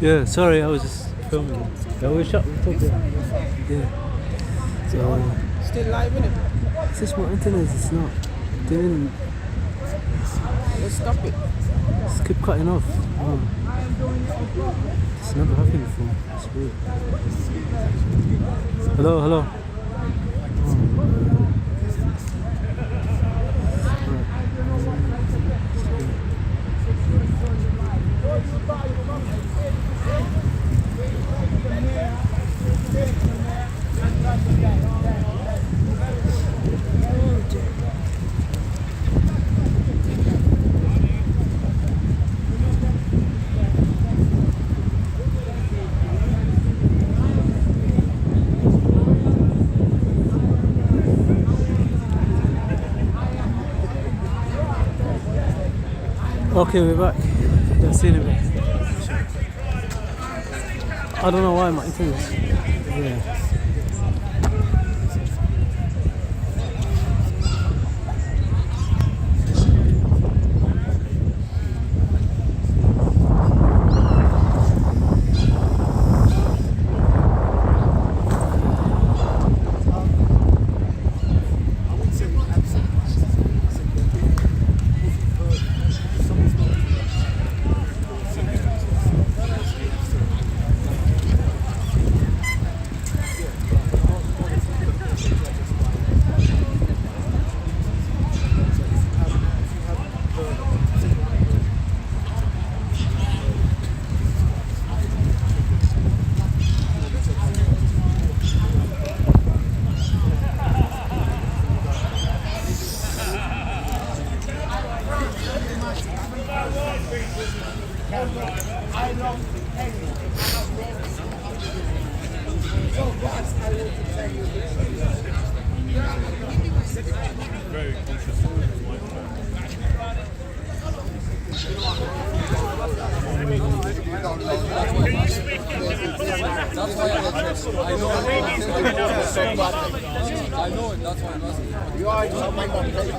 Yeah, sorry, I was just filming. Yeah, we're shut. We're talking. Yeah. So, Still live, innit? it's just my internet. It's not doing. Let's stop it. Just keep cutting off. It's never happened before. It's weird. Hello, hello. Okay, we're back. Let's see in a bit. I don't know why my internet. Yeah.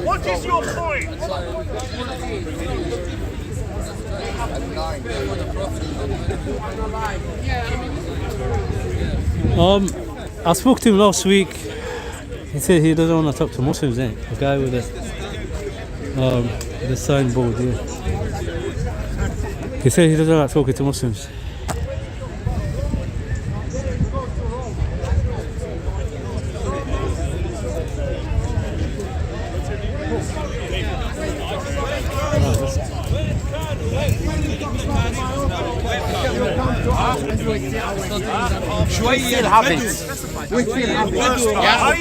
What is your point? I spoke to him last week. He said he doesn't want to talk to Muslims, eh? The guy with the signboard, yeah. He said he doesn't like talking to Muslims. شوية بدو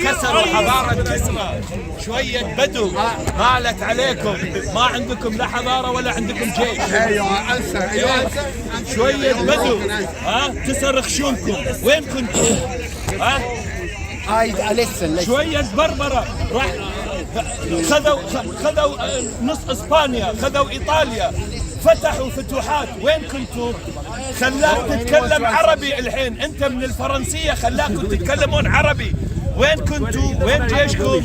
كسروا حضارة كسرى شوية بدو مالت عليكم ما عندكم لا حضارة ولا عندكم جيش شوية بدو كسر خشومكم وين كنتم شوية بربرة راح خذوا نص اسبانيا خذوا ايطاليا فتحوا فتوحات وين كنتوا خلاك تتكلم عربي الحين انت من الفرنسية خلاكم تتكلمون عربي وين كنتوا وين جيشكم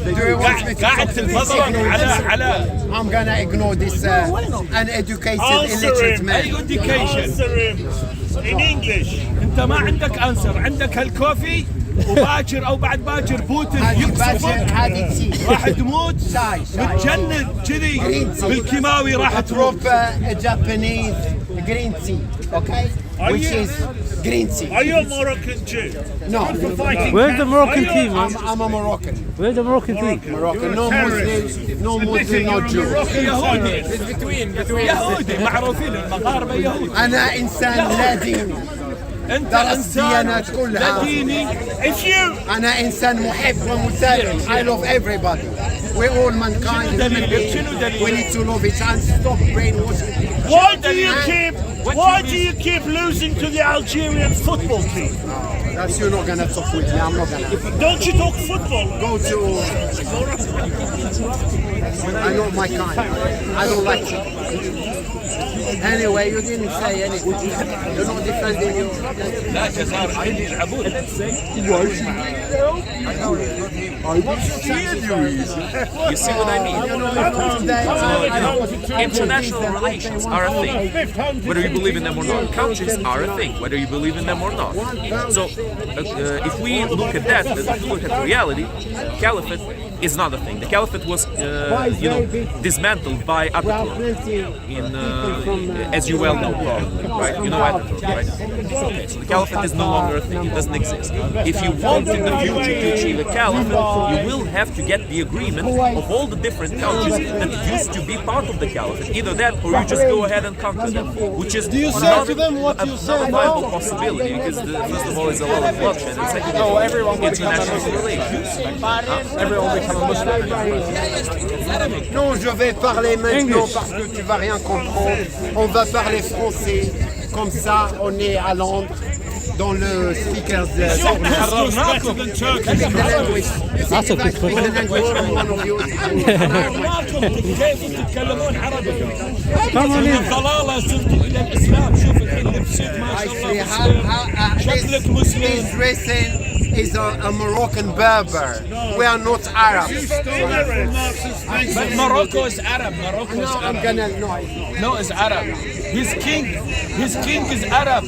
قاعد تنتظرون على I'm gonna ignore this uneducated illiterate man. education In English. انت ما عندك انسر عندك هالكوفي وباكر او بعد باكر بوتين يقصفك راح تموت متجند كذي بالكيماوي راح تروح Japanese green tea, okay? Which is green tea. Are you a Moroccan Jew? No. Where's the Moroccan tea, man? I'm a Moroccan. Where's the Moroccan tea? Moroccan. No Muslim, no Muslim, no Jew. يهودي يهودي معروفين المغاربة يهود أنا إنسان لا ديني. انت درست ديانات انسان كلها. لا ديني أنا إنسان محب ومسالم. I love everybody. We're all mankind. We need to love each other and stop brainwashing. Why do you keep losing to the Algerian football team? That's you're not gonna talk with me. I'm not gonna. Don't you talk football? Go to. I know my kind. I don't like it. Anyway, you didn't say anything. You're not defending you. لا جزائر عندي يلعبون. You see what I mean? International relations are a thing, whether you believe in them or not. Countries are a thing, whether you believe in them or not. So, if we look at that, if we look at reality, caliphate is not a thing. The caliphate was, dismantled by Ataturk, as you well know, right? You know Ataturk, right? Okay, so the caliphate is no longer a thing. It doesn't exist. If you want in the future to achieve a caliphate, you will have to get the agreement of all the different countries that used to be part of the caliphate. Either that, or you just go ahead and conquer them, which is not a viable possibility, because first of all, it's a lot of bloodshed, and second of all, international relations. Everyone become a Muslim. Non, je vais parler maintenant parce que tu vas rien comprendre. On va parler français. Comme ça, on est à Londres. Dans le speakers That's a quick question. تتكلمون عربي. Come on in. الضلالة زلت إلى الإسلام. شوف الحين لبسك ما شاء الله شكلك مسلم. This dressing is a Moroccan Berber. We are not Arabs. But Morocco is Arab. Morocco is No, I'm Arab. gonna No, it's Arab. His king is Arab.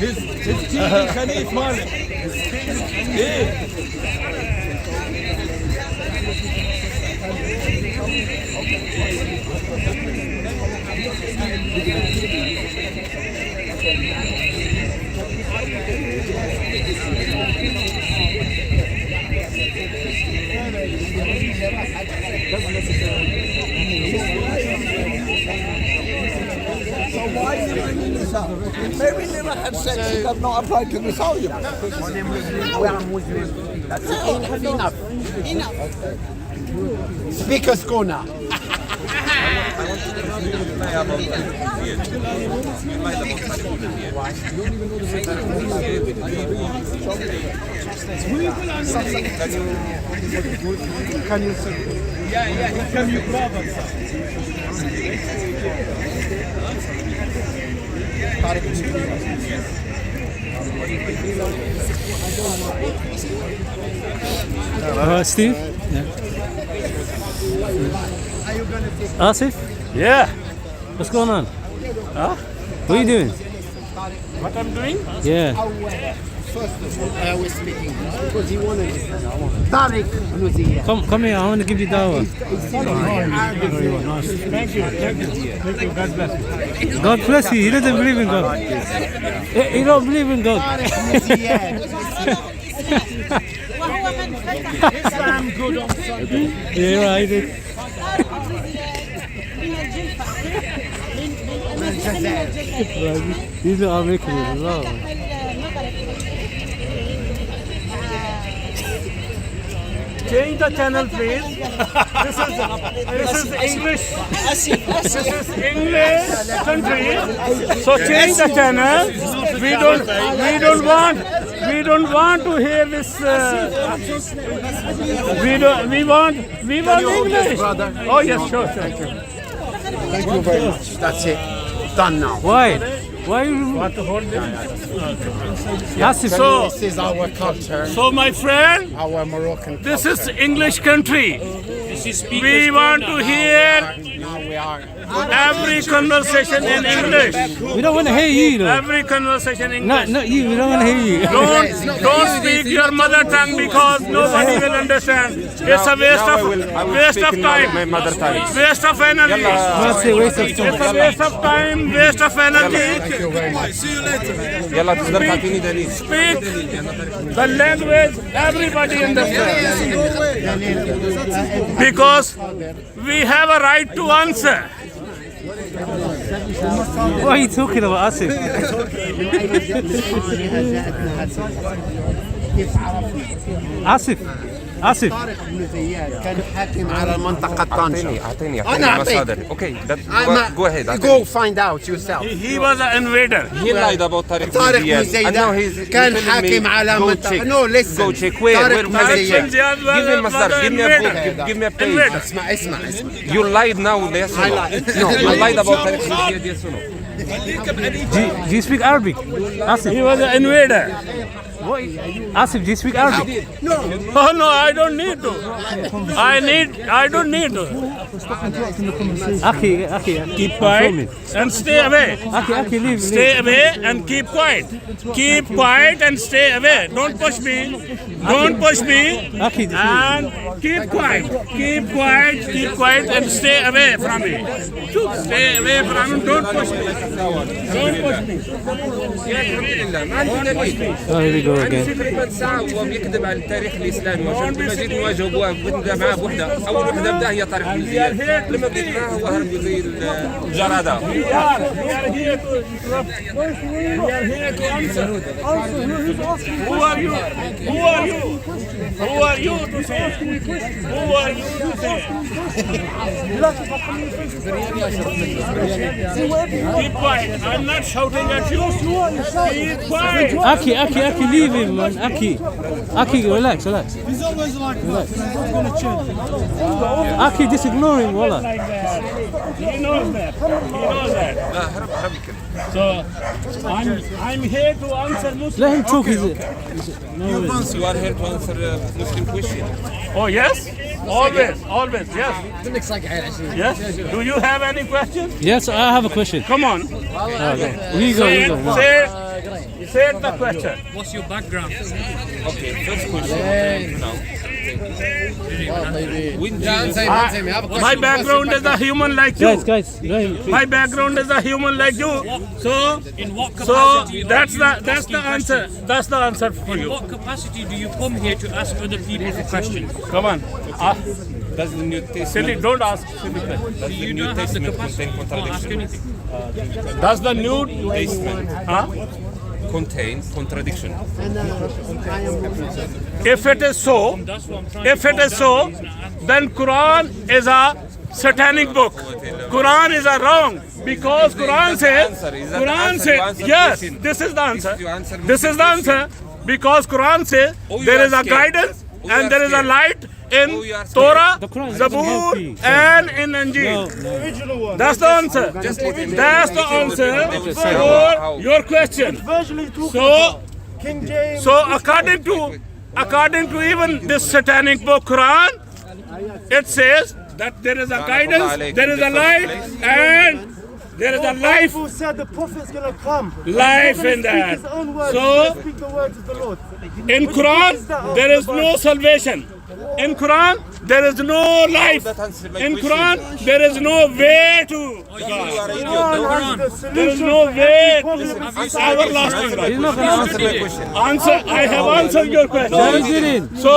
His king الخليف مالك. إيه. Why are you bringing this up? Maybe never had sex and have not applied to this argument. We are Muslims. That's enough. Enough. Speakers corner. Can you see? Yeah, can you grab us? Steve? Yeah. Asif? Yeah. What's going on? Huh? What are you doing? What I'm doing? Yeah. First of all, I always speak English because he wanted it. Tariq Nuzia. Come here, I want to give you dawah. Thank you. God bless you. God bless you. He doesn't believe in God. He don't believe in God. Islam good on Sunday. Yeah, right. These are Americans as well. Change the channel, please. This is English. This is English country. So change the channel. We don't want to hear this. We want English. Oh yes, sure. Thank you very much. That's it. Done now. Why? Why you Want to hold it? Asif? This is our culture, So my friend, our Moroccan culture. this is English country. We want to hear Now we are. every conversation in English. We don't want to hear you though. Every conversation in English. Not you. We don't want to hear you. Don't speak your mother tongue because nobody will understand. It's a waste of time. Waste of energy. That's a waste of It's time. a waste of time, waste of energy. Thank you very much. Speak the language everybody understands. Because we have a right to answer. What are you talking about, Asif? Asif, آسف. طارق بن زياد كان حاكم على المنطقة طنجة. أعطيني أنا أعطيك. مصادر. Okay, go ahead. Go find out yourself. He was an invader. He lied about طارق طارق بن بن زياد. And now he's زياد كان telling me, حاكم على go منطقة. check. No, listen. Go check. Where? طارق بن Tariq زياد. bin Ziyad Give me was مصدر. an Give me a book. invader. Give me a page. Invader. اسمع. You lied now, yes or no? No, you lied about طارق بن زياد, yes or no? Do you speak Arabic? آسف. He was an invader. آسف, do you speak Arabic? Oh no, I don't need to. I don't need to. أخي. Keep quiet and stay away. أخي, leave. Stay away and keep quiet. Keep quiet and stay away. Don't push me. Don't push me. أخي. And keep quiet. Keep quiet. Keep quiet and stay away from me. Stay away from me. Don't push me. Don't push me. Oh, here we go again. هو بيكذب على التاريخ الاسلامي وعشان لما جيت نواجهه بنبدا معاه بوحده اول وحده بدا هي طارق بن زياد لما بديت معاه هو هرب زي الجرادة. We are here to answer. Who are you? Who are you? Who are you to say? Who are you to say? Keep quiet. I'm not shouting at you. Keep quiet. أخي, leave him, man. أخي, relax. He's always like that. He's gonna change. أخي, just ignore him, wallah. He knows that. He knows that. So I'm here to answer Muslim. Let him talk. You are here to answer Muslim question. Oh yes, always yes. Yes. Do you have any questions? Yes, I have a question. Come on. Here you go. Say the question. What's your background? Okay, first question. Now. My background is a human like you. Guys, let him. My background is a human like you. So In what capacity? that's the answer. That's the answer for In you. what capacity do you come here to ask other people for questions? Come on. Does the New Silly, Testament, don't ask silly questions. does the You New don't have the Testament capacity contain to ask contradiction? anything. Does the New Testament contain contradiction? If it is so, then Quran is a satanic book. Quran is a wrong because Quran says yes. This is the answer. This is the answer because Quran says there is a guidance and there is a light in Torah, Zabur, and in Injil. That's the answer. That's the answer for your question. So according to even this satanic book Quran, it says that there is a guidance, there is a light, and there is a life. Who said the prophet's gonna come? Life in that. So Speak the words of the Lord. in Quran there is no salvation. In Quran there is no life. In Quran there is no way to God. There is no way to everlasting life. He's not going to answer my question. Answer. I have answered your question. So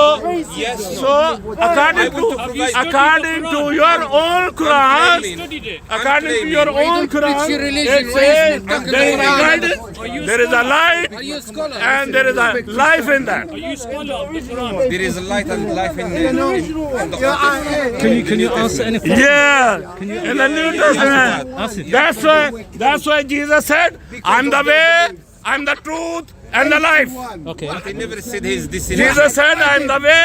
according to your own Quran, according to your own Quran, it says there is a guidance, there is a light, and there is a life in that. Are you a scholar of the Quran? There is a light and life in the Can you answer any question? Yeah, in the New Testament. That's why Jesus said, "I'm the way, I'm the truth, and the life." Okay. He never said his decision. Jesus said, "I'm the way,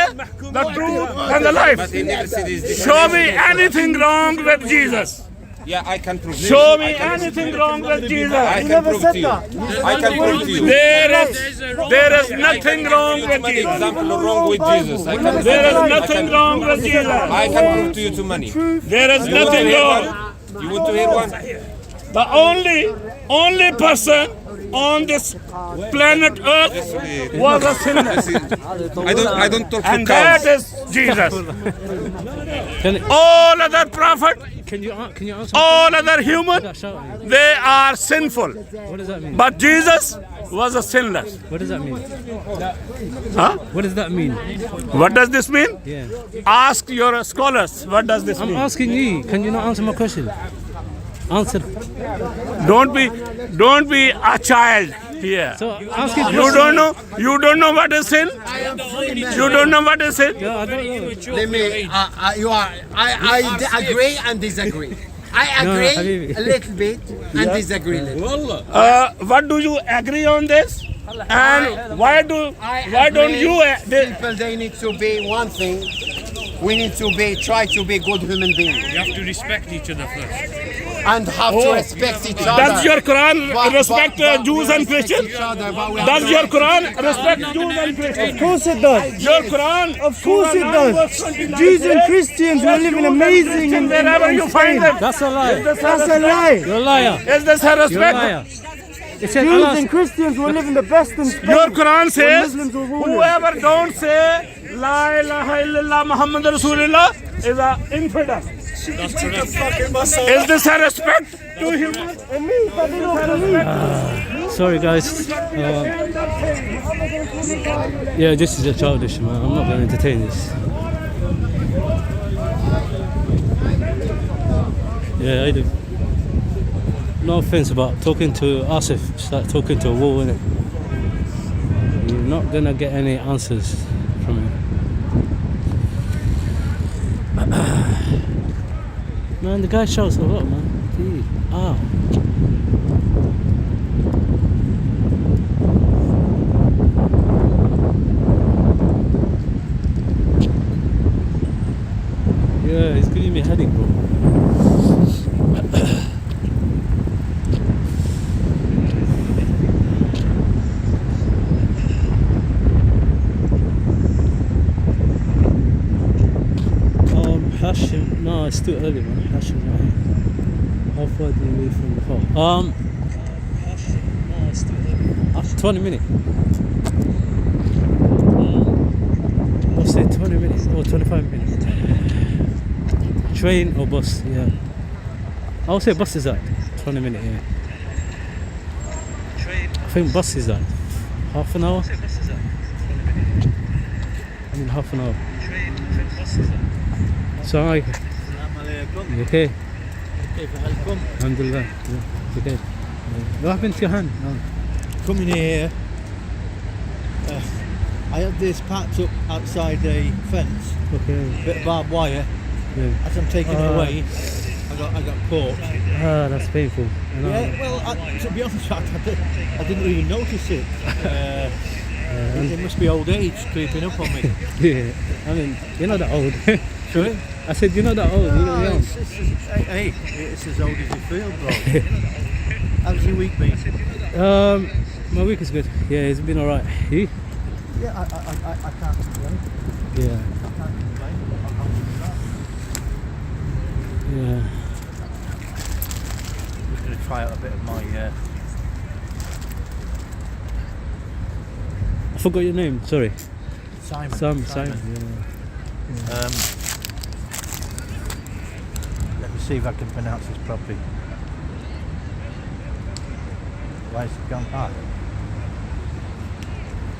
the truth, and the life." He never said his decision. Show me anything wrong with Jesus. Yeah, I can prove. Show me anything wrong with Jesus. I can prove to you. I can prove to you. There is nothing wrong with Many Jesus. example wrong with Jesus. There is nothing wrong with Jesus. I can prove to you too many. There is nothing wrong. You want to hear one? The only person on this planet Earth was a sinner, I don't talk and for that cows. is Jesus. Can All other prophets, you answer? all other human, Shout at me. they are sinful. What does that mean? But Jesus was a sinless. What does that mean? Huh? What does that mean? What does this mean? Yeah. Ask your scholars. What does this I'm mean? asking you. Can you not answer my question? Answer. Don't be a child. Yeah. So ask it. You don't know. You don't know what is sin. You don't know what is sin. Yeah, I don't know. Let me. I agree and disagree. I No, agree Habibi. a little bit and disagree a little. What do you agree on this? And why don't agree. you? People, they need to be one thing. We need to try to be good human beings You have to respect each other first. and have to respect each other. Does your Quran But- respect but Jews we and respect Christians? each other, but we have Does to your respect Quran each other. respect Jews and Christians? Of course it does. Your Quran, Of course it does. Jews and Christians were living amazing in wherever you find them. That's a lie. That's a lie. You're a liar. Is this a You're a respect? liar. It said Jews Allah. and Christians were living the best in Spain. Your Quran says, Muslims were ruling. whoever don't say La ilaha illallah Muhammad Rasulullah is an infidel. Is this a respect to him? And me, if I didn't believe. Sorry, guys. Yeah, this is a childish, man. I'm not going to entertain this. Yeah, I do. No offense about talking to Asif. It's like talking to a wall, innit? You're not gonna get any answers from him. Man, the guy shouts a lot, man. Gee, ow. Yeah, he's giving me a headache, bro. Hashim, no, it's too early, man. Hashim, right here. How far do you leave from the phone? Hashim, no, it's too early. After 20 minutes. What's it, 20 minutes or 25 minutes? Train or bus, yeah. I would say bus is that 20 minutes, yeah. I think bus is that half an hour. I mean half an hour. Assalamu alaikum. You okay? Alhamdulillah. Yeah, okay. What happened to your hand? Coming here, I had this packed up outside the fence, Okay. bit of barbed wire. Yeah. As I'm taking it away, I got caught. Ah, that's painful. I know. Yeah, well, to be honest, I didn't really notice it. It must be old age creeping up on me. Yeah. I mean, you're not that old. Sorry? I said you're not that old. You're young. Hey, it's as old as you feel, bro. How's your week been? My week is good. Yeah, it's been alright. You? Yeah, I can't complain. Yeah. I can't complain. Yeah. I'm just going to try out a bit of my... I forgot your name. Sorry. Simon. Simon. Yeah. Let me see if I can pronounce this properly. Why is it gone?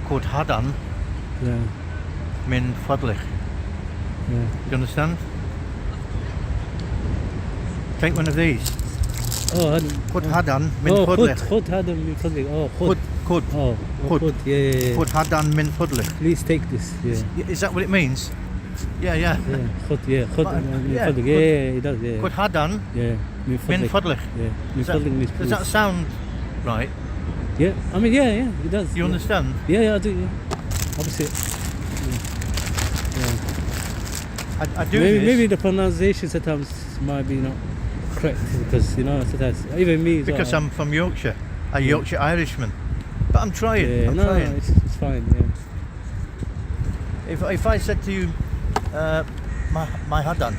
Called Hadan Yeah. min fadlich. Yeah. You understand? Take one of these. Oh, Called Hadan min oh, fadlich. Khud Hadam min fadlik. Oh, Khud. Khud. Oh, Khud. Khud. Yeah. Called Hadan min fadlich. Please take this. Yeah. Is that what it means? Yeah. Yeah. Khud. Yeah. Khud But, min yeah, fadlik. Khud. Yeah, it does. Yeah. Called Hadan Yeah. Min min fadlik. fadlich. Yeah. Min Does that- fadlik means Does please. that sound right? Yeah. I mean, yeah, it does. You yeah. understand? Yeah, I do. Yeah. Obviously. I do Maybe, this. maybe the pronunciation sometimes might be not correct because sometimes even me. as well, Because I'm from Yorkshire, a Yorkshire Irishman. But I'm trying. Yeah, I'm no, trying. it's fine. Yeah. If I said to you, my Hadan.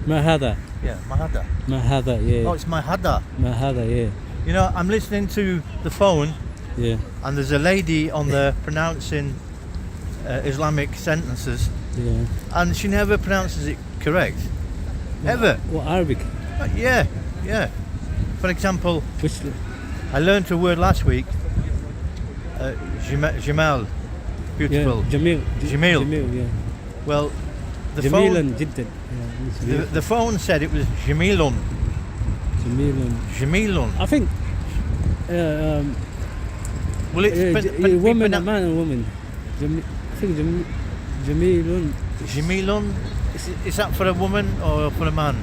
Mahada. Yeah, Mahada. Mahada. Yeah. Oh, it's Mahada. Mahada. Yeah. You know, I'm listening to the phone, Yeah. and there's a lady on there pronouncing Islamic sentences, Yeah. and she never pronounces it correct. Ever. What Arabic? Yeah. For example, Which? I learned a word last week. Jamal. Beautiful. Yeah. Jamil. Jamil. Jamil. Yeah. Well, the Jamilan phone, jiddan. Yeah. the phone said it was Jamilun. Jamilan. Jamilun. I think Well, it's woman, a man, and woman. I think Jamilun. Jamilun. Is that for a woman or for a man?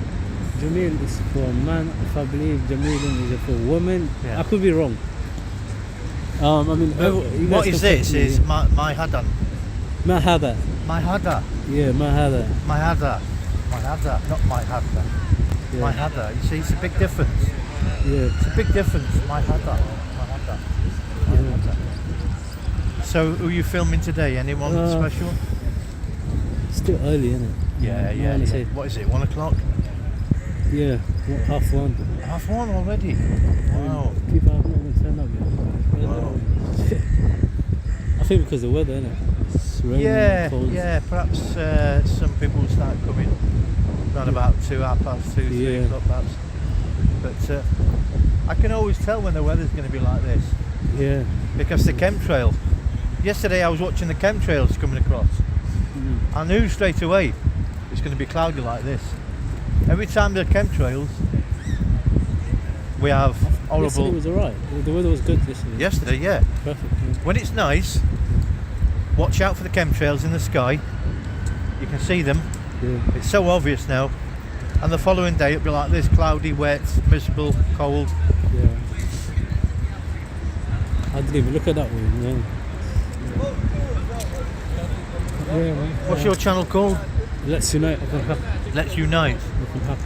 Jamil is for a man. If I believe Jamilun is for a woman, Yeah. I could be wrong. I mean, What is this? Is my hadan? Mahada. My hada. Yeah, Mahada. My hada. My hada. Not my hada. Yeah. My hada. You see, it's a big difference. Yeah. It's a big difference. My hada. My hada. My hada. So, who are you filming today? Anyone special? Still early, isn't it? Yeah. What is it? 1 o'clock? Yeah, 1:30. 1:30 already. Wow. People have not even turned up yet. I think because of the weather, innit? It's raining, cold. Yeah. Perhaps some people will start coming around about 2, 2:30, 3 o'clock perhaps. But I can always tell when the weather's going to be like this. Yeah. Because the chemtrail. Yesterday I was watching the chemtrails coming across. I knew straight away it's going to be cloudy like this. Every time there are chemtrails, we have horrible. Yesterday was alright. The weather was good yesterday. Yesterday, yeah. Perfect. Yeah. When it's nice, watch out for the chemtrails in the sky. You can see them. Yeah. It's so obvious now. And the following day it'll be like this, cloudy, wet, miserable, cold. Yeah. I didn't even look at that one. Yeah. Yeah, man. What's your channel called? Let's Unite. Let's Unite.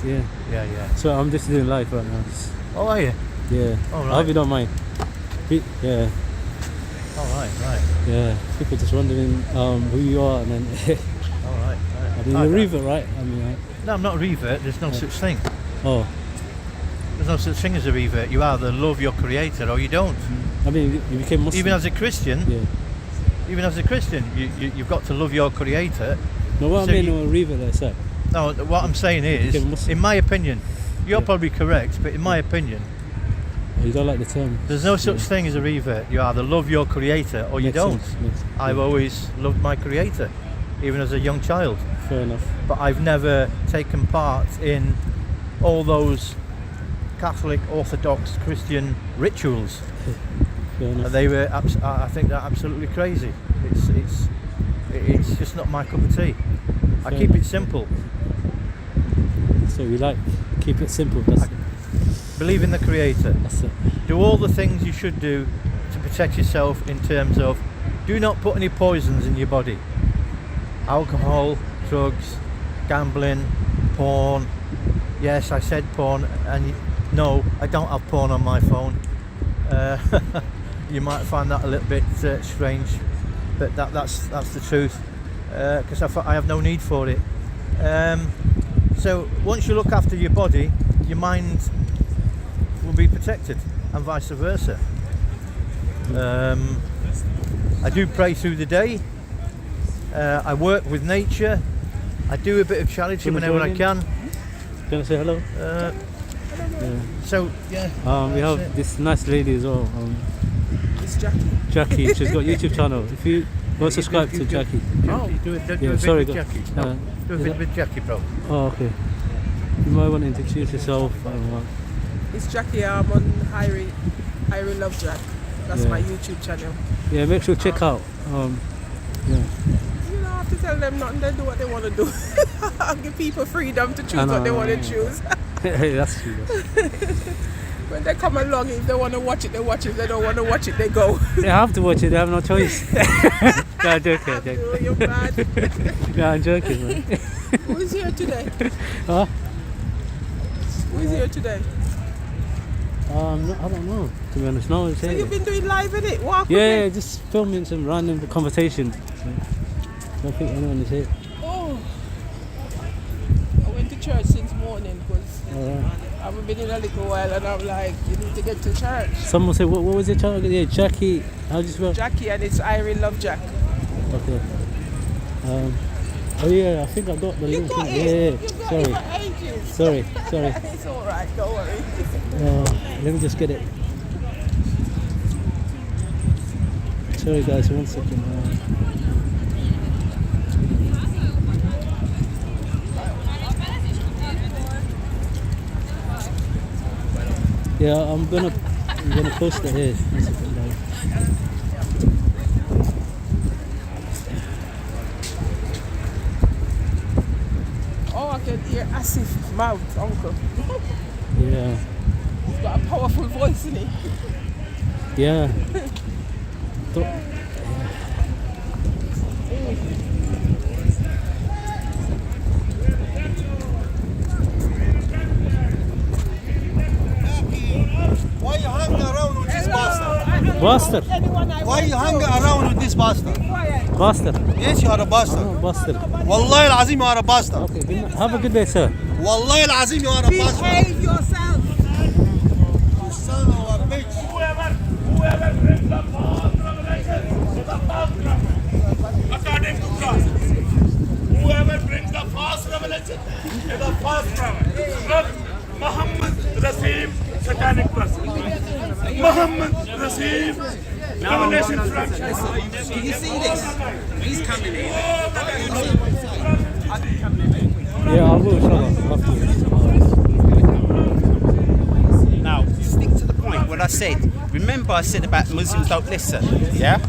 Yeah. Yeah. So I'm just doing live right now. Oh, are you? Yeah. All I right. hope you don't mind. Yeah. All right. Yeah. People just wondering who you are, and then. All right. I mean, you're a revert, right? I mean, No, I'm not a revert. There's no such thing. Oh. There's no such thing as a revert. You either love your creator or you don't. I mean, you became Muslim. Even as a Christian, you've got to love your creator. No, what So I mean, you- no revert, that's it. No, what I'm saying is, became Muslim. in my opinion, you're Yeah. probably correct, but in my opinion, You don't like the term. there's no such thing as a revert. You either love your creator or you Makes don't. sense, I've always loved my creator, even as a young child. Fair enough. But I've never taken part in all those Catholic, Orthodox, Christian rituals. Fair enough. They were, I think they're absolutely crazy. It's just not my cup of tea. I Fair keep enough. it simple. So you like keep it simple. That's Believe in the Creator. it. Do all the things you should do to protect yourself in terms of do not put any poisons in your body. Alcohol, drugs, gambling, porn. Yes, I said porn, and no, I don't have porn on my phone. You might find that a little bit strange, but that's the truth, because I have no need for it. So once you look after your body, your mind will be protected, and vice versa. I do pray through the day. I work with nature. I do a bit of charity Wanna whenever join I in? can. Do you want to say hello? So yeah. We that's have it. this nice lady as well. It's Jackie. Jackie. She's got a YouTube channel. If you go subscribe to Jackie. Do a Yeah, vid sorry, with go- Jackie. No, do a vid with Jackie, bro. Oh, okay. You might want to introduce yourself. It's Jackie. I'm on Highway Love Jack. That's Yeah. my YouTube channel. Yeah, make sure to check out. Yeah. You don't have to tell them nothing. They do what they want to do. I'll give people freedom to choose I know, what they I want to know. choose. Hey, that's true. When they come along, if they want to watch it, they watch it. If they don't want to watch it, they go. They have to watch it. They have no choice. No, I'm joking. I'm joking. You're bad. No, I'm joking, man. Who is here today? Huh? Who is here today? I don't know. To be honest, no. So you've been doing live in it? Walk with Yeah, me. just filming some random conversations. So, I don't think anyone is here. Oh. I went to church since morning because Alright. I haven't been in a little while, and I'm like, you need to get to church. Someone said, what was your channel? Yeah, Jackie. How do you spell? Jackie, and it's Irene Love Jack. Okay. Oh yeah, I think I got the You link. got it. Yeah. You got Sorry. it for ages. Sorry. It's all right. Don't worry. Let me just get it. Sorry guys, 1 second. Yeah, I'm gonna post it here. 1 second, guys. massive mouth, uncle. Yeah. He's got a powerful voice, isn't he? Yeah. Why you hang around with this bastard? Bastard. Why you hang around with this bastard? Bastard. Yes, you are a bastard. Oh, bastard. Wallahi al-azim, you are a bastard. Okay, good night. Have a good day, sir. Wallahi al-azim, you are a bastard. Behave yourself. You son of a bitch. Whoever brings the false revelation is a false prophet, according to God. Whoever brings the false revelation is a false prophet. Look, Muhammad received satanic person. Muhammad received revelation from Can you see this? He's coming in. Yeah, I will shut up afterwards. Now, stick to the point. What I said. Remember, I said about Muslims don't listen. Yeah.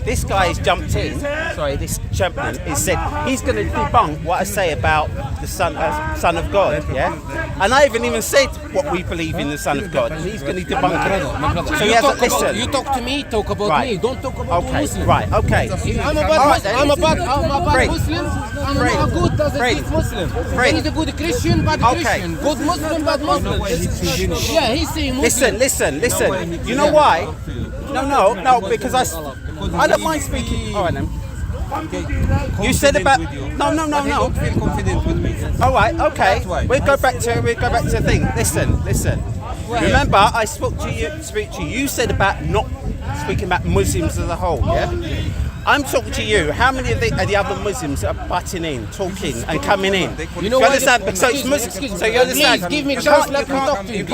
This guy has jumped in. Sorry, this champion has said he's going to debunk what I say about the Son of God. Yeah. And I haven't even said what we believe in the Son of God. And he's going to debunk it. So he hasn't listened. You talk to me, talk about me. Don't talk about Muslims. Right. Okay. I'm a bad Muslim. I'm not a good Muslim. He's a good Christian, bad Christian. Good Muslim, bad Muslim. Yeah, he's saying Muslim. Listen. You know why? No, because I don't mind speaking. All right then. You said about no. Don't feel confident with me. All right, okay. We'll go back to the thing. Listen. Remember, I spoke to you. You said about not speaking about Muslims as a whole. Yeah. I'm talking to you. How many of the other Muslims are butting in, talking, and coming in? You know you understand? What? So it's Muslims. So you understand? Please give me a chance. Let me talk to you. You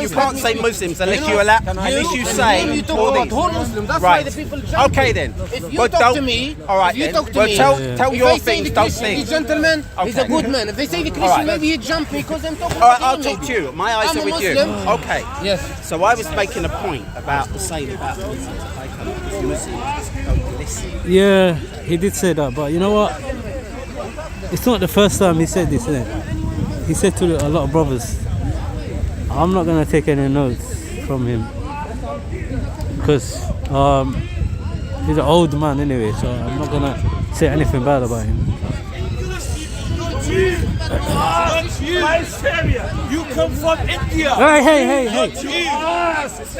can't say Muslims unless you allow. Unless you say you talk all about these. whole Muslims. That's Right. why the people jump. Okay then. If you talk to me, all right. if you then. talk to Well, me, tell if your I say things. the Don't Christian, think. he's a gentleman. He's a Okay. good man. If they say the All Christian, right. maybe he jump because I'm talking All right, about I'll him. talk to you. My eyes I'm are a with Muslim. you. Okay. Yes. So I was making a point about the saying about Muslims don't listen. Yeah, he did say that, but you know what? It's not the first time he said this, is it? He said to a lot of brothers, I'm not going to take any notes from him. Because he's an old man anyway, so I'm not going to say anything bad about him. my Savior. You come from India. Hey.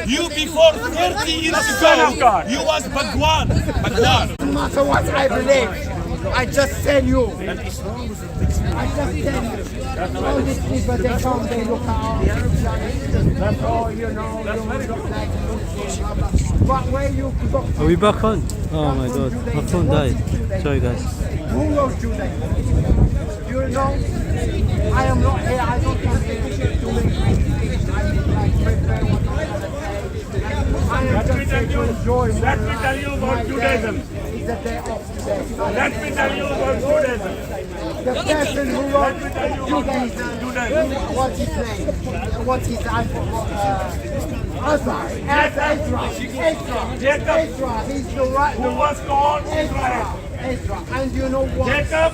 You before 30 years ago, you was Bhagwan. No matter what I believe, I just tell you. I just tell you. All these people, they come, they look out. That's all, you know. Look like but where you go. Are we back on? Oh my god, my phone died. Sorry guys. Who wrote you that? You know, I am not here. I don't come here to make I am just here to enjoy. Let me tell you about Judaism. It's a day off today. Let me tell you about Judaism. The person who wrote Judaism, what's his name? What's his Ezra. He's the right. Who was called Israel. Ezra. And you know what? Jacob,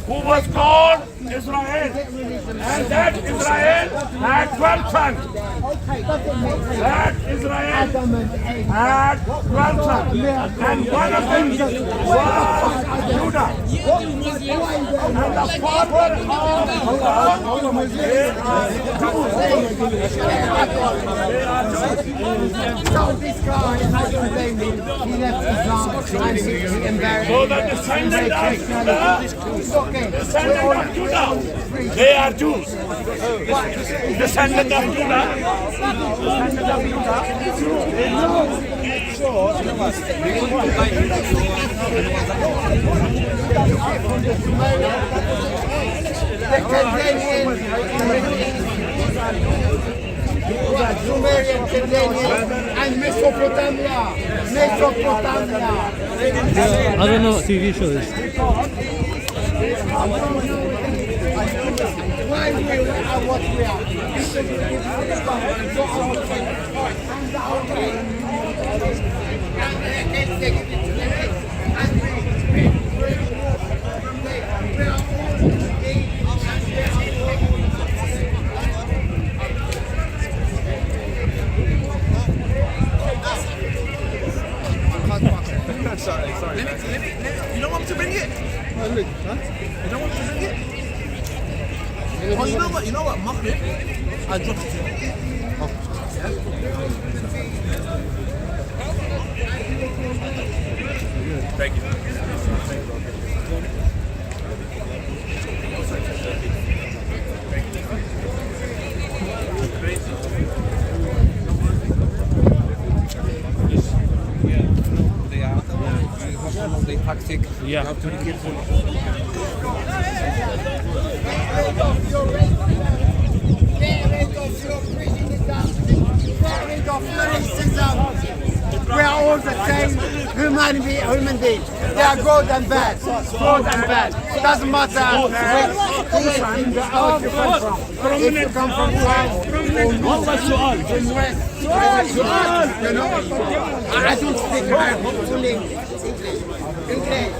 who was called Israel. And that Israel had 12 sons. That Israel had 12 sons. And one of them was Judah. And the father of So this guy, I don't blame him. He left Islam and he embarrassed. So the descendant of Judah, descendant of Judah, they are Jews. Descendant of Judah, Sumerian, Chaldean, and Mesopotamia. I don't know what TV show is. Why we are what we are. Sorry. You don't want me to bring it? You don't want me to bring it? Oh, you know what? Maghrib, I'll drop it to you. Thank you. The tactic. Yeah. You have to be careful. We are all the same human beings. They are good and bad. Good and bad. Doesn't matter where you come from. If you come from south or west, you know, I don't speak Arabic, only English.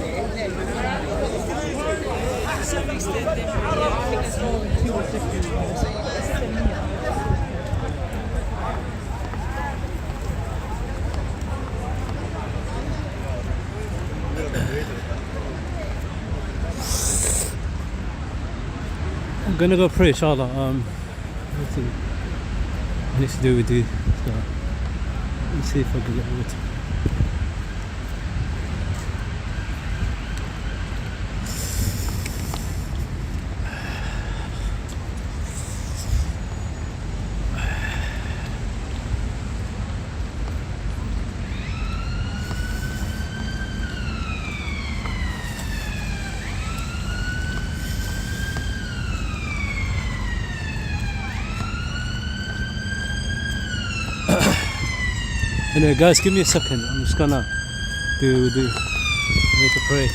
I'm gonna go pray, inshallah. I need to do with you. So let's see if I can get water. Anyway, guys, give me a second. I'm just gonna I need to pray.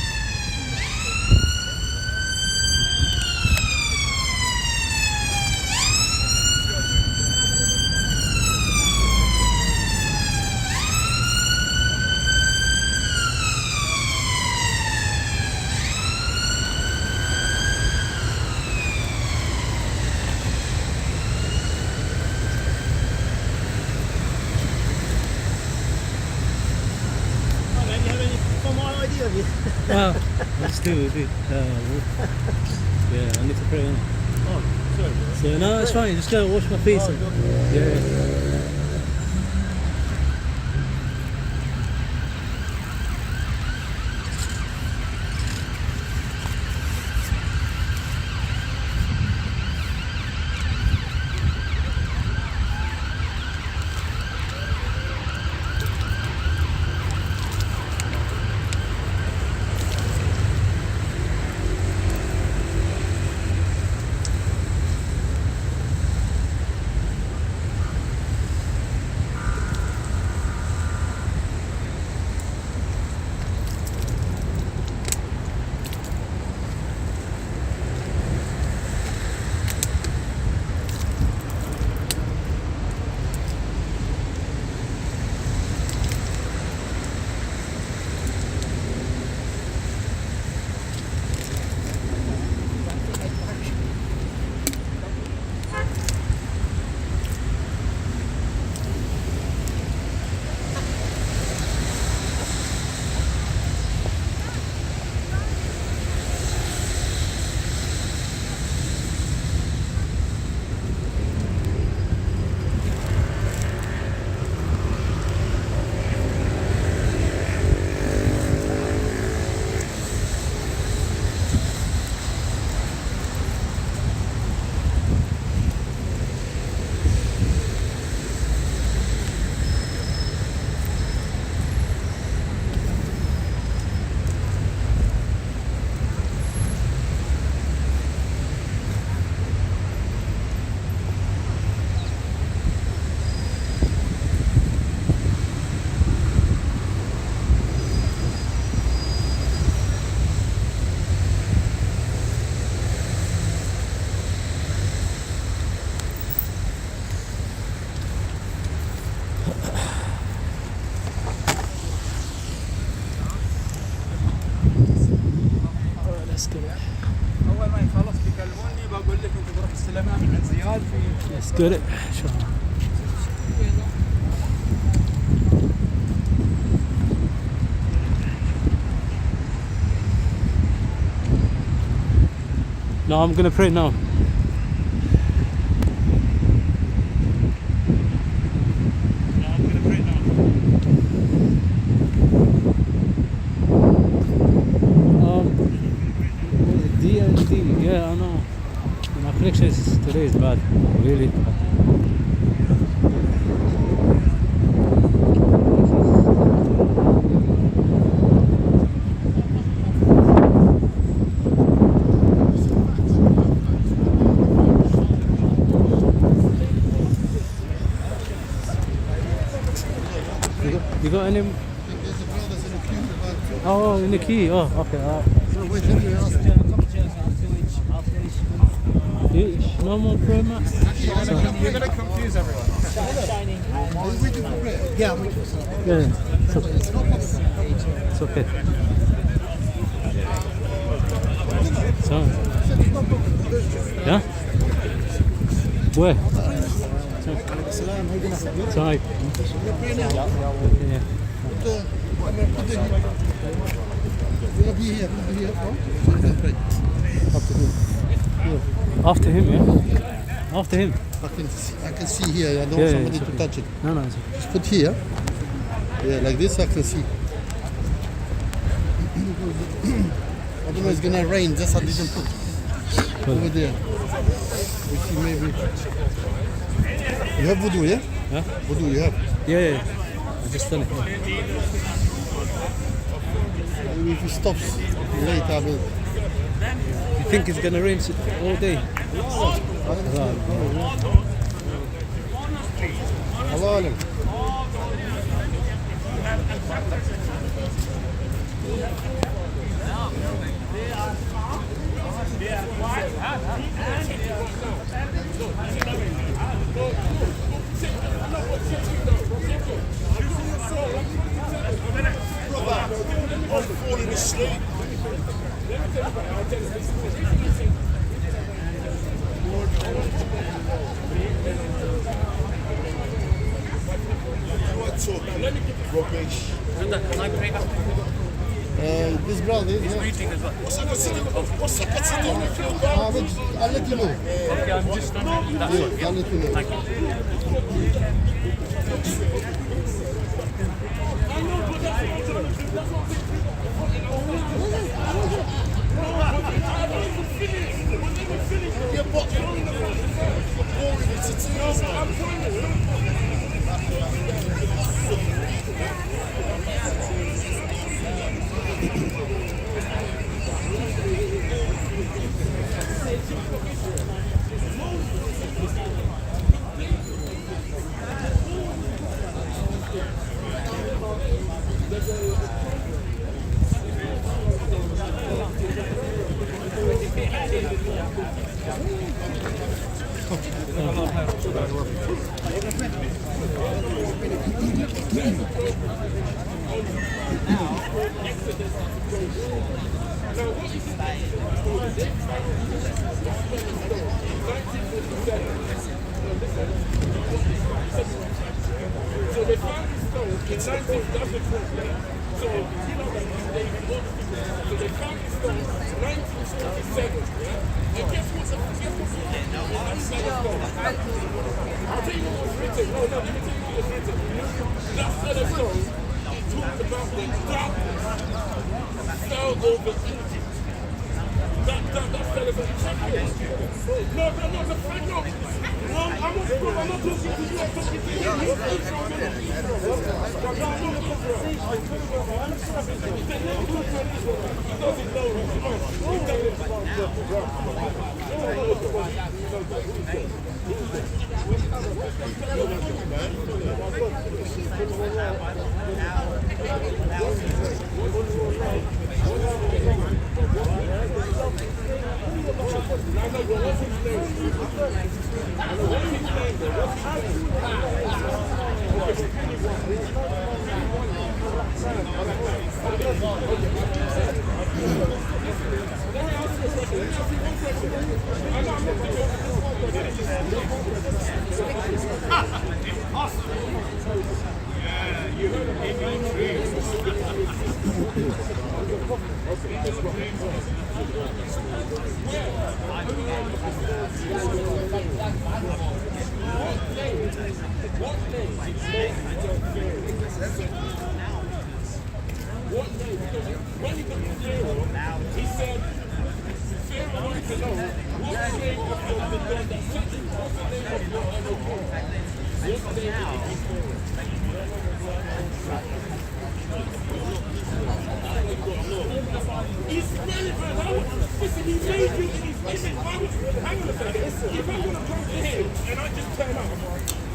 Well, let's do it. Yeah, I need to pray. Oh, sorry. So no, it's fine. Just go wash my feet. Yeah. اول ما يخلص بيكلموني بقول لك انت تروح استلمها من عند زياد في Let's get it. Inshallah. No, I'm gonna pray now. D&D, yeah, I know. My connection today is bad, really bad. You got any? Oh, in the key. Oh, okay. No more prayer mat. You're gonna confuse everyone. Yeah. It's okay. It's okay. So, yeah. Where? Sorry. Yeah. After him, yeah? After him. I can see here. I don't want somebody to touch it. No, it's okay. Just put here. Yeah, like this I can see. Otherwise it's gonna rain. Just I didn't put over there. We see maybe. You have wudu, yeah? Huh? Wudu, you have? Yeah. I just done it. Maybe if it stops late, I will. You think it's gonna rain all day? Allah alam. I'm falling asleep. Rubbish. Can I pray back? This brother, He's reading as well. What's the consider? I'll let you know. Okay, I'm just standing that side. I'll let you know. Thank you. He said, Pharaoh wanted to know what name of the God that sent you. What's the name of your Elohim? What's the name of He's relevant. Listen, he made you in his image. Hang on a second. If I'm going to come to him and I just turn up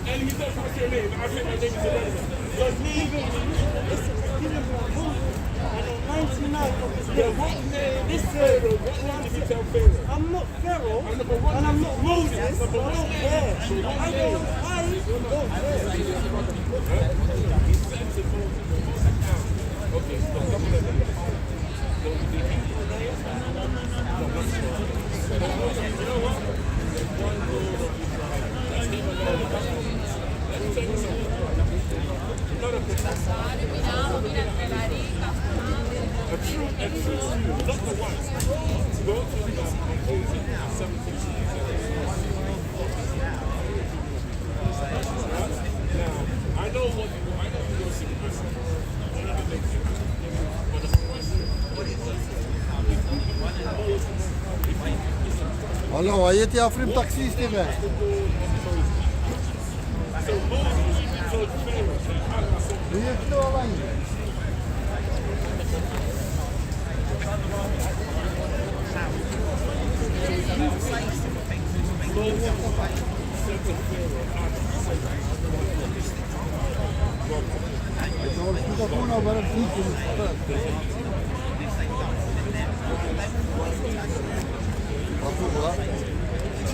and he doesn't say your name, I think my name is irrelevant. Does he even listen? I know 99 of his name. What name is Pharaoh? What name did he tell Pharaoh? I'm not Pharaoh, and I'm not Moses. I don't care. I don't care. Okay, so come on. A true not the one. Go to the 17. Now, I know what you're saying. Hallo, je hebt jou vriend taxis te weg. Doe je het nou alleen?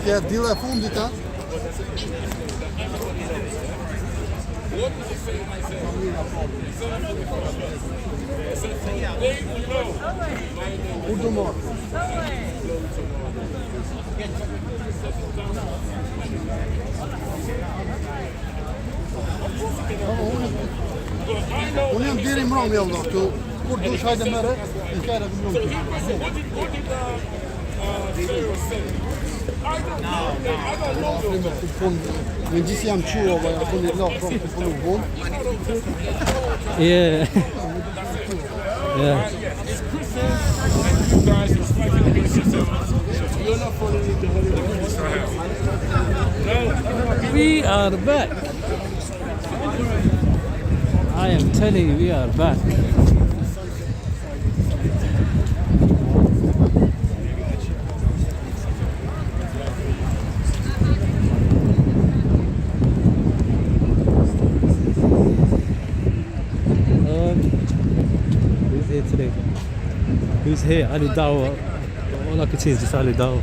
Ja, telefoon dit hè? Goedemorgen. Hon är en del i mram jag då. Kort du schade med det. En kära blom. Men d'ici un petit on va prendre de l'argent pour le bon. Yeah. Yeah. We are back. I am telling you, we are back. Who's here today? Who's here? Ali Dawa. All I can see is just Ali Dawa.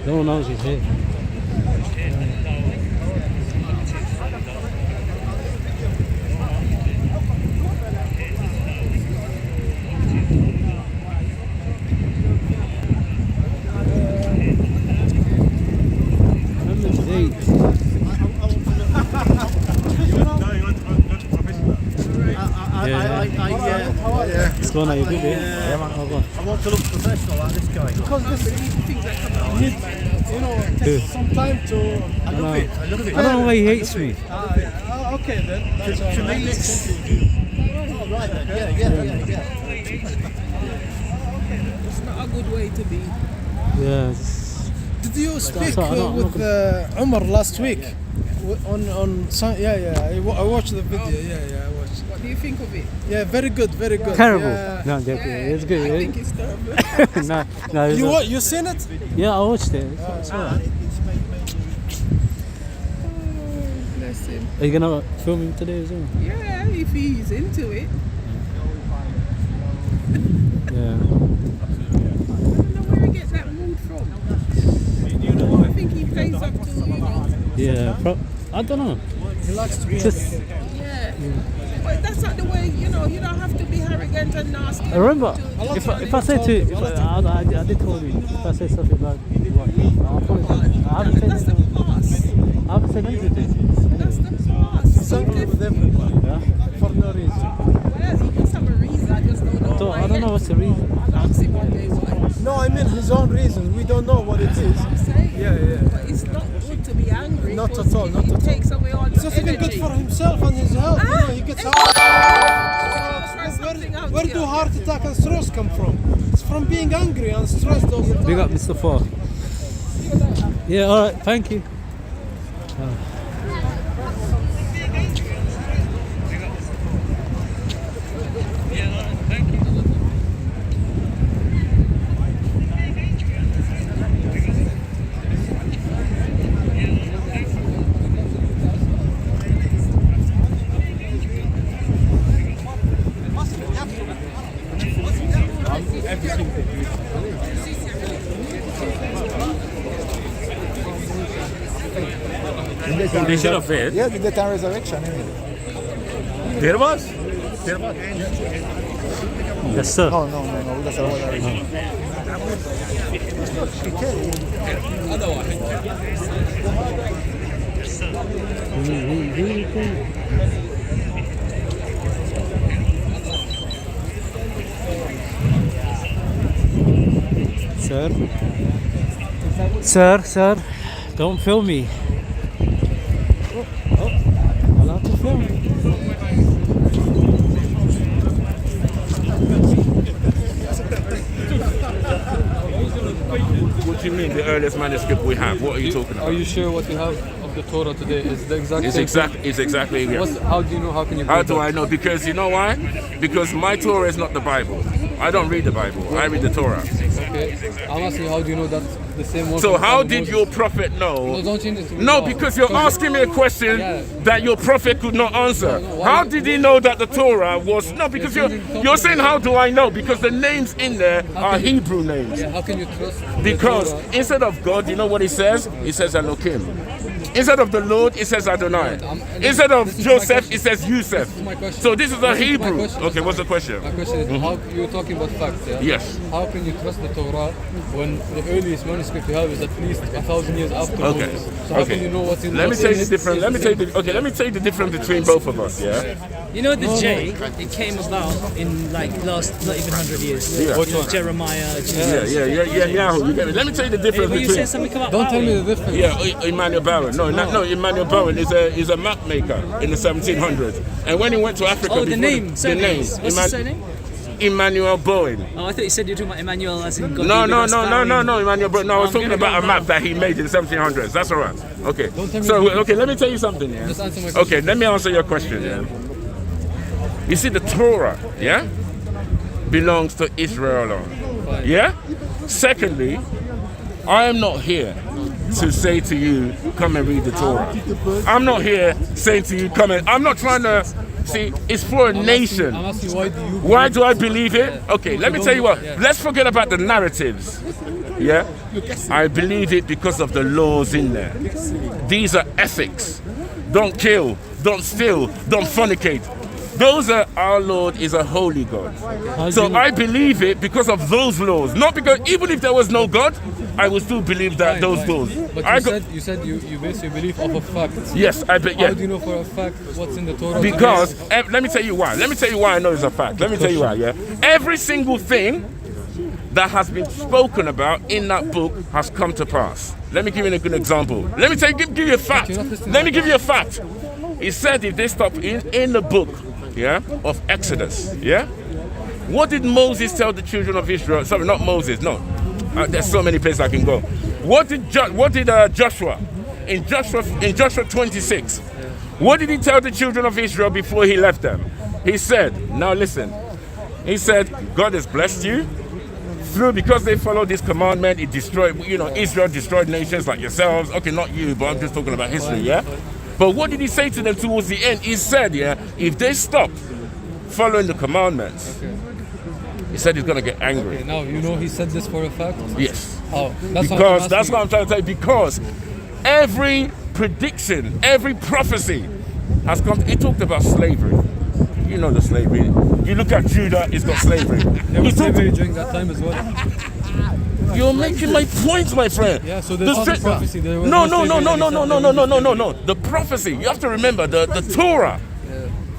No one knows he's here. What's going on? You good, yeah? Man. Oh, go on. I want to look professional like this guy. Because this need, you know, take some time to. I love it. I love it. I don't know why he hates me. Okay then. That's all To me, right. oh, right then. Yeah. It's not a good way to be. Yeah. Did you speak So, I'm not with Umar last week? On I watched the video. Yeah, I watched. What do you think of it? Yeah, very good. Terrible. Yeah. No, I'm joking. It's good. I think it's terrible. no. It's not. You seen it? Yeah, I watched it. It's alright. Bless him. Are you gonna film him today as well? Yeah, if he's into it. Yeah. I don't know where he gets that mood from. I think he plays up to, you know. Yeah. I don't know. He likes to be. Just. Yeah. But that's not the way, you know, you don't have to be arrogant and nasty. I remember, if I say to I did tell you, if I say something about what, I apologize. I haven't said That's the anything. past. I haven't said anything. That's the past. He's angry with everybody. For no reason. Well, he must have a reason. I just don't know. I don't know what's the reason. Ask him one day why. No, I mean his own reasons. We don't know what it is. Yeah. But it's not good to be angry. Not at all. Not at all. It takes away all It's your not even good energy. for himself and his health. You know, he gets Where do heart attack and stress come from? It's from being angry and stressed all the time. Big up Mr. Four. Yeah, alright, thank you. They should have failed. Yeah, the death and resurrection. Anyway. There was. Yes, sir. No. That's a whole resurrection. Sir, don't film me. Allowed to film. What do you mean the earliest manuscript we have? What are you talking about? Are you sure what you have of the Torah today is the exact It's same exactly thing? yes. How do you know? How can you How prove do that? I know? Because you know why? Because my Torah is not the Bible. I don't read the Bible. I read the Torah. Okay. I'm asking you, how do you know that's the same one? So from how Moses? did your prophet know? No, don't change it to me No, now. because you're asking me a question Yeah. that your prophet could not answer. why- How did he know that the Torah was no? Because you're saying how do I know? Because the names in there are Hebrew names. Yeah, how can you trust? the Because Torah? instead of God, you know what he says? He says Elohim. Instead of the Lord, it says Adonai. Instead of Joseph, it says Yusuf. So this is a Hebrew. Okay, what's the question? My question is, how you're talking about facts, yeah? Yes. How can you trust the Torah when the earliest manuscript you have is at least 1,000 years after Okay. Moses? So how can you know what's in? Let me what's tell in you the it difference. is Let me the tell you same? the, okay. Let me tell you the difference between both of us. Yeah. You know the J, it came about in like last not even 100 years. Yeah. You know, Jeremiah, Jesus. Yeah. You get me? Let me tell you the difference But you between. said something about Don't tell me Bowen. the difference. Yeah, Emmanuel Bowen. No, Emmanuel Bowen is a map maker in the 1700s. And when he went to Africa, Oh, the before name. the Surname. name, What's his surname? Emmanuel Bowen. Oh, I thought you said you were talking about Emmanuel as in God. No, gave us Bowen. Emmanuel Bowen. No, I was I'm talking gonna about go a map now. that he made in the 1700s. That's all right. Okay. Don't tell me So, the- okay, let me tell you something. Yeah. Just answer my question. Okay, let me answer your question. Yeah. You see, the Torah, yeah, belongs to Israel alone. Yeah. Secondly, I am not here to say to you, come and read the Torah. I'm not here saying to you, come and. I'm not trying to. See, it's for a nation. I'm asking why do you? Why do I believe it? Okay, let me tell you what. Let's forget about the narratives. Yeah? I believe it because of the laws in there. These are ethics. Don't kill, don't steal, don't fornicate. Those are, our Lord is a holy God. So I believe it because of those laws. Not because, even if there was no God, I would still believe that those laws. But you said you base your belief off of facts. Yes, I bet. Yeah. How do you know for a fact what's in the Torah? Because let me tell you why. Let me tell you why I know it's a fact. Let me tell you why. Yeah, every single thing that has been spoken about in that book has come to pass. Let me give you a good example. Let me give you a fact. Let me give you a fact. He said if they stop in the book, yeah, of Exodus, yeah. What did Moses tell the children of Israel? Sorry, not Moses. No, there's so many places I can go. What did Joshua in Joshua 26? What did he tell the children of Israel before he left them? He said, now listen. He said, God has blessed you because they followed this commandment. It destroyed, Israel destroyed nations like yourselves. Okay, not you, but I'm just talking about history, yeah. But what did he say to them towards the end? He said, yeah, if they stop following the commandments, he said he's going to get angry. Okay, now you know he said this for a fact? Yes. Oh, That's what I'm trying to say. Because every prediction, every prophecy has come. He talked about slavery. You know the slavery. You look at Judah, it's got slavery. There was slavery during that time as well. You're making my point, my friend. Yeah, so there's other prophecy. There was No. The prophecy. You have to remember the Torah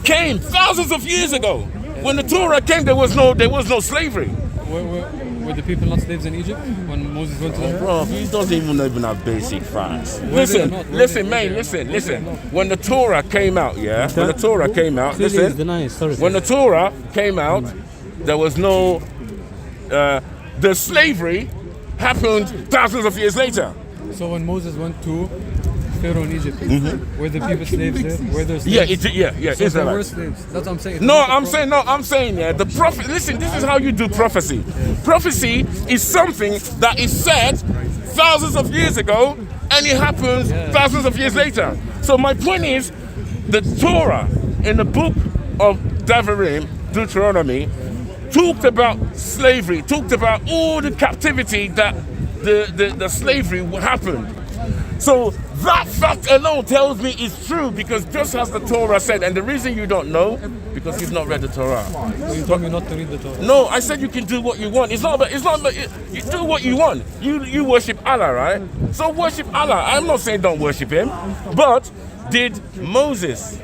came thousands of years ago. When the Torah came, there was no slavery. Were the people not slaves in Egypt when Moses went to them? Bro, he doesn't even have basic facts. Listen. When the Torah came out, when the Torah came out, when the Torah came out, there was no. The slavery happened thousands of years later. So when Moses went to Pharaoh in Egypt, were the people slaves there? Were there slaves? Yeah. So there were slaves. That's what I'm saying. I'm saying, the prophet. Listen, this is how you do prophecy. Prophecy is something that is said thousands of years ago, and it happens thousands of years later. So my point is, the Torah in the book of Deuteronomy, talked about slavery, talked about all the captivity that the slavery happened. So that fact alone tells me it's true, because just as the Torah said, and the reason you don't know, because you've not read the Torah. So you told me not to read the Torah. No, I said you can do what you want. It's not about you do what you want. You worship Allah, right? So worship Allah. I'm not saying don't worship him, but did Moses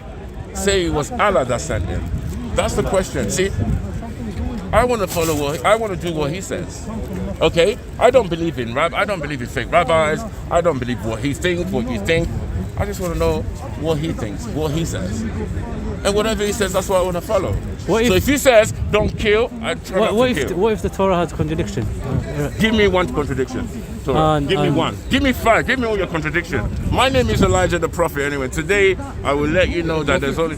say it was Allah that sent him? That's the question. See, I want to I want to do what he says. Okay? I don't believe in fake rabbis. I don't believe what he thinks, what you think. I just want to know what he thinks, what he says. And whatever he says, that's what I want to follow. So if he says, don't kill, I try not to kill. What if the Torah has contradiction? Give me one contradiction. Give me one. Give me 5. Give me all your contradictions. My name is Elijah the Prophet anyway. Today, I will let you know that there's only...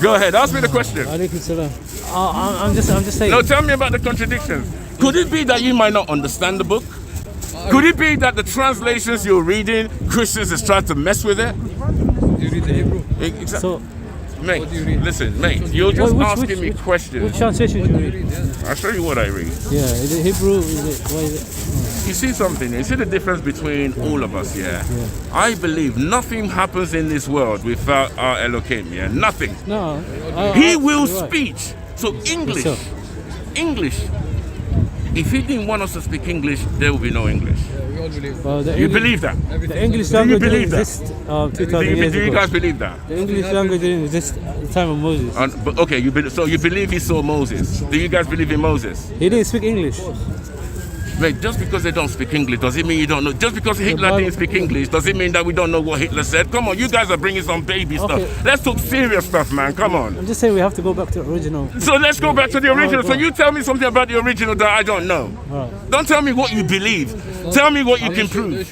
Go ahead, ask me the question. I'm just saying. No, tell me about the contradictions. Could it be that you might not understand the book? Could it be that the translations you're reading, Christians is trying to mess with it? You read the Hebrew? So, mate, listen, you're just asking me questions. Which translation do you read? I'll show you what I read. Yeah, is it Hebrew? What is it? You see something? You see the difference between all of us, I believe nothing happens in this world without our Elohim, Nothing. No. He will speak. So English. If he didn't want us to speak English, there will be no English. We all believe you believe that? The English language didn't exist 2,000 years ago. Do you guys believe that? The English language didn't exist at the time of Moses. Okay, so you believe he saw Moses. Do you guys believe in Moses? He didn't speak English. Mate, just because they don't speak English, does it mean you don't know? Just because Hitler didn't speak English, does it mean that we don't know what Hitler said? Come on, you guys are bringing some baby stuff. Let's talk serious stuff, man. Come on. I'm just saying we have to go back to the original. So let's go back to the original. So you tell me something about the original that I don't know. Right. Don't tell me what you believe. Tell me what you can prove.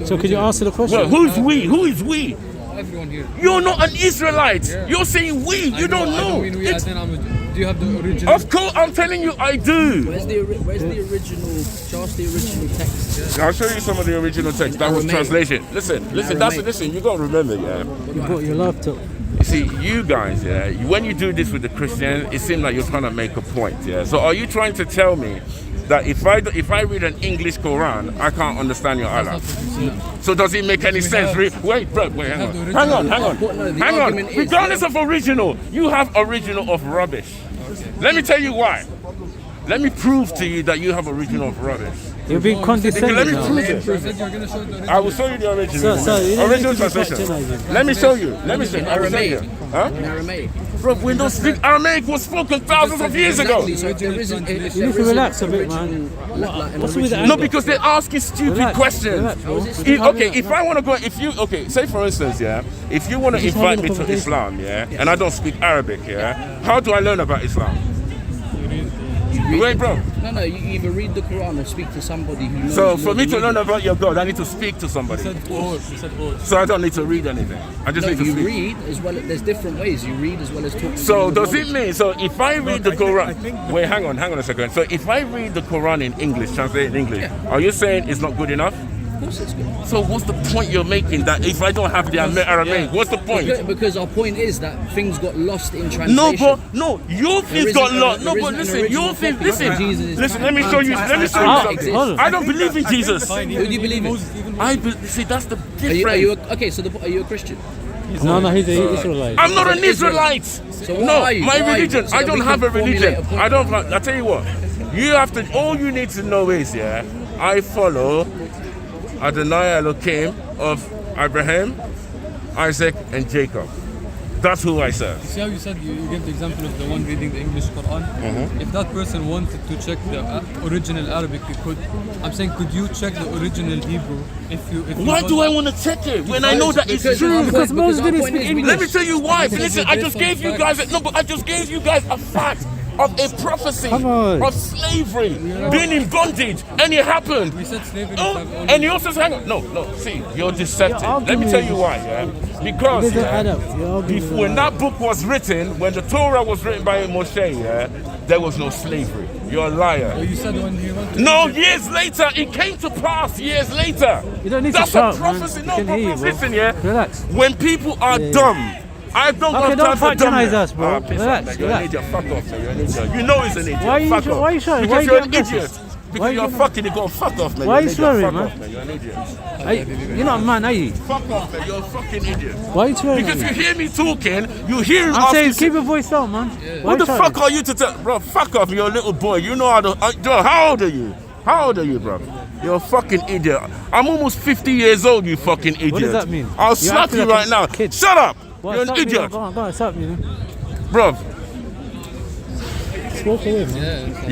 So can you answer the question? Well, who's we? Who is we? Everyone here. You're not an Israelite. You're saying we. You don't know. Do you have the original? Of course, I'm telling you, I do. Where's the original? Show us the original text. I'll show you some of the original text. That was translation. Listen. You got to remember, You brought your laptop. You see, you guys, when you do this with the Christians, it seems like you're trying to make a point, So are you trying to tell me that if I read an English Quran, I can't understand your Allah? So does it make any sense? Wait, hang on. Regardless of original, you have original of rubbish. Let me tell you why. Let me prove to you that you have original of rubbish. You're being condescending. Let me prove it. I will show you the original. Original translation. Let me show you. Aramaic. Huh? Aramaic. Bro, we don't speak Aramaic. Was spoken thousands of years ago. So if there isn't, you need to relax a bit, man. No, because they're asking stupid questions. If I want to go, say for instance, if you want to invite me to Islam, and I don't speak Arabic, how do I learn about Islam? Wait, bro. No, you either read the Quran or speak to somebody who knows. So for me to learn about your God, I need to speak to somebody. So I don't need to read anything. I just need to speak. You read as well. There's different ways. You read as well as talk. So does it mean, if I read the Quran, wait, hang on a second. So if I read the Quran in English, translated in English, are you saying it's not good enough? Of course it's good. So what's the point you're making that if I don't have the Aramaic, what's the point? Because our point is that things got lost in translation. Your things got lost. Listen, let me show you something. I don't believe in Jesus. Who do you believe in? See, that's the difference. Are you a Christian? No, he's an Israelite. I'm not an Israelite. So what are you? My religion. I don't have a religion. I'll tell you what. You have to. All you need to know is, yeah, I follow Adonai Elohim of Abraham, Isaac, and Jacob. That's who I serve. See how you said you gave the example of the one reading the English Quran? If that person wanted to check the original Arabic, you could. I'm saying, could you check the original Hebrew if you? Why do I want to check it when I know that it's true? Because Moses didn't speak English. Let me tell you why. Listen, I just gave you guys a fact of a prophecy of slavery, being in bondage, and it happened. We said slavery. And you also said, no, see, you're deceptive. Let me tell you why, yeah? Because when that book was written, when the Torah was written by Moshe, yeah, there was no slavery. You're a liar. You said when he went to No, years later, it came to pass years later. You don't need That's to shout, a prophecy. man. No, listen, yeah? Relax. When people are dumb, I don't Okay, got don't time for patronize dumbness. us, bro. Piss Relax, off, man. You're an idiot. Fuck off, man. You're an idiot. You know he's an idiot. Why are you Fuck why off. are you shouting? Because Why are you you're an getting idiot. aggressive? Because you're a fucking idiot. Fuck off, man. Why are you You're an swearing, idiot. man? Fuck off, man. You're an idiot. You're not a man, are you? Fuck off, man. You're a fucking idiot. Why are you swearing? Because you hear me talking, you hear him I'm saying, asking. keep your voice down, man. Who the fuck are you to tell? Bro, fuck off. You're a little boy. You know how to. How old are you? How old are you, bro? You're a fucking idiot. I'm almost 50 years old, you fucking idiot. What does that mean? I'll slap you right now. Shut up. What, You're an stop me, idiot. Go on, stop me. Bro, Walk away, man.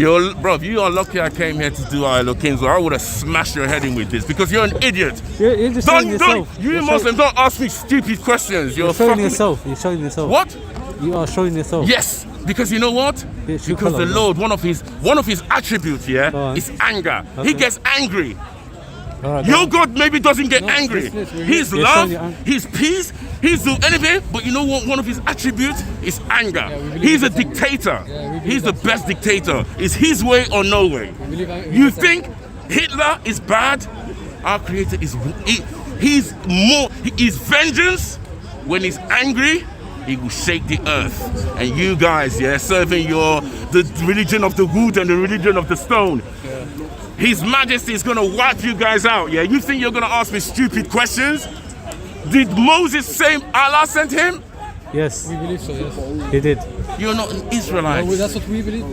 you are lucky I came here to do our Elohim, or I would have smashed your head in with this because you're an idiot. You're just showing yourself. You Muslims, don't ask me stupid questions. You're showing yourself. You're showing yourself. What? You are showing yourself. Yes, because you know what? Yes, Because the Lord, one of his attributes, is anger. Okay. He gets angry. Right, Your God maybe doesn't get angry. He's love, showing he's peace, he's do anything, but you know what? One of his attributes is anger. He's a dictator. He's the best dictator. It's his way or no way. You think Hitler is bad? Our creator is he's vengeance. When he's angry, he will shake the earth. And you guys, serving the religion of the wood and the religion of the stone. His Majesty is going to wipe you guys out, yeah? You think you're going to ask me stupid questions? Did Moses say Allah sent him? Yes. We believe so, yes. He did. You're not an Israelite. No, that's what we believe.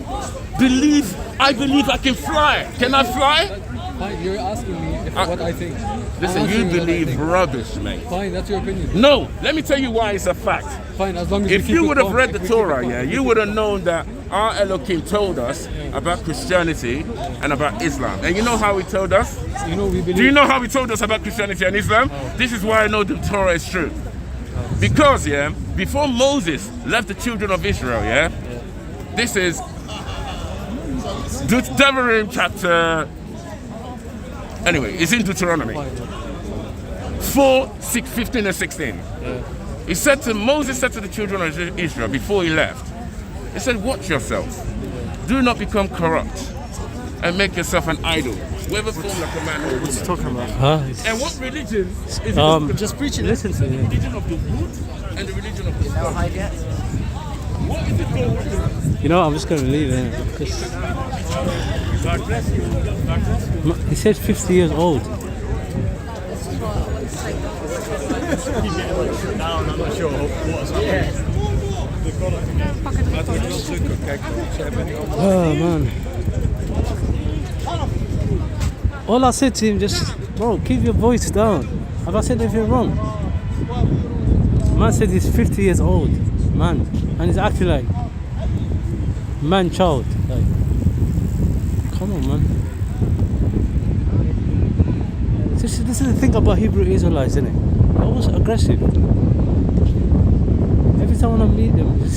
I believe I can fly. Can I fly? Fine, you're asking me what I think. Listen, you believe rubbish, mate. Fine, that's your opinion. No, let me tell you why it's a fact. Fine, as long as if you would have read the Torah, you would have known that our Elohim told us about Christianity and about Islam. And you know how he told us? We believe. Do you know how he told us about Christianity and Islam? This is why I know the Torah is true. Because, before Moses left the children of Israel, this is Deuteronomy chapter. Anyway, it's in Deuteronomy 4, 6, 15 and 16. Moses said to the children of Israel before he left, he said, watch yourself. Do not become corrupt and make yourself an idol. Whoever formed like a man or a woman. Talking about? And what religion is it? Just preaching. Listen to the religion of the wood and the religion of the stone. What is it called? You know, I'm just going to leave it. God bless you. God bless you. He said 50 years old. I'm not sure what's happening. Oh, man. All I said to him, bro, keep your voice down. Have I said anything wrong? Man said he's 50 years old, man, and he's acting like man-child. Like, come on, man. This is the thing about Hebrew Israelites, isn't it? They're always aggressive. Every time when I meet them, they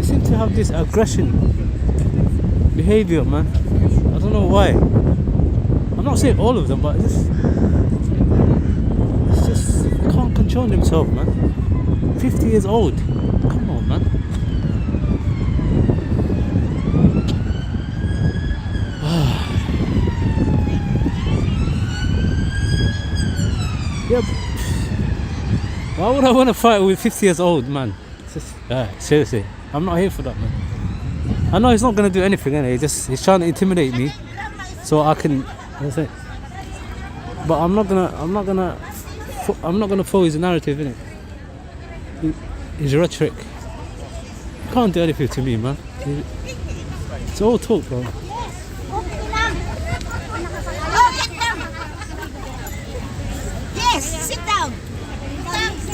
seem to have this aggression behavior, man. I don't know why. I'm not saying all of them, but it's just they can't control themselves, man. 50 years old. Come on, man. Yeah. Why would I want to fight with 50 years old, man? Seriously, I'm not here for that, man. I know he's not gonna do anything, innit? He's trying to intimidate me, so I can. That's it. But I'm not gonna follow his narrative, innit? His rhetoric. He can't do anything to me, man. It's all talk, bro. Yes, sit down.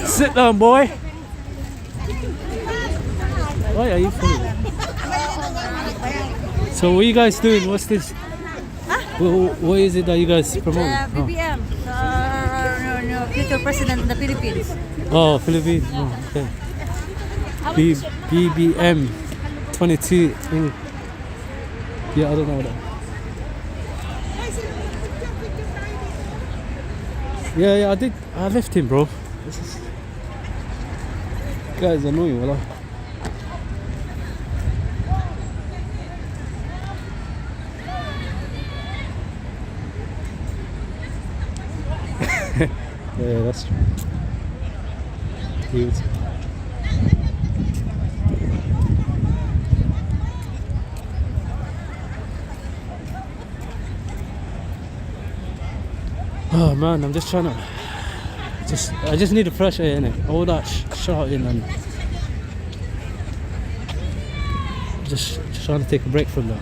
Sit down, boy. Why are you filming? So what are you guys doing? What's this? What is it that you guys promote? BBM, future president of the Philippines. Oh, Philippines. Oh, okay. BBM 22. Yeah, I don't know that. Yeah, I did. I left him, bro. This guy's annoying, wallah. Yeah, that's true. He was. Oh man, I'm just trying to. I just need a fresh air, innit? All that shouting and just trying to take a break from that.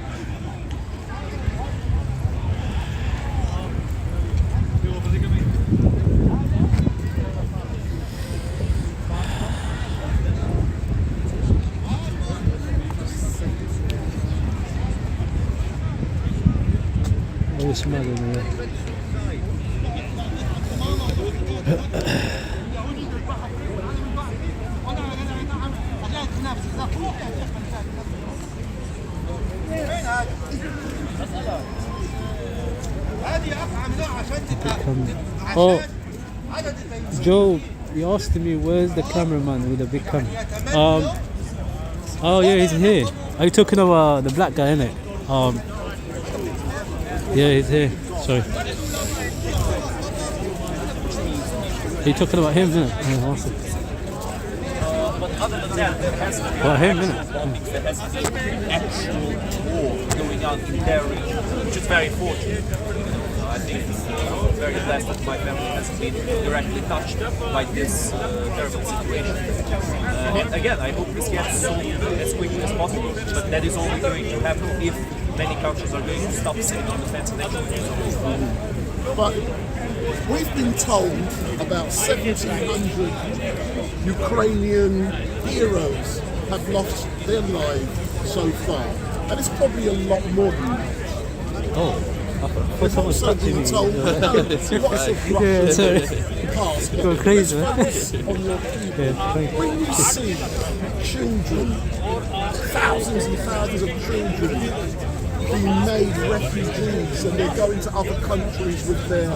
Oh, it's mad in there. Oh, Joe, you asked me where's the cameraman with the big camera. Oh yeah, he's here. Are you talking about the black guy, innit? Yeah, he's here. Sorry. Are you talking about him, innit? Yeah, awesome. But other than that, there has been Well, him, innit? there has been actual war going on in their region, which is very fortunate. I think I'm very blessed that my family has been directly touched by this terrible situation. And again, I hope this gets solved as quickly as possible, but that is only going to happen if many countries are going to stop sitting on the fence and actually do something. But we've been told about 1,700 Ukrainian heroes have lost their lives so far. And it's probably a lot more than that. Oh. We've also been told lots of Russian past. Go crazy, on your keyboard. When you see children, thousands and thousands of children being made refugees and they're going to other countries with their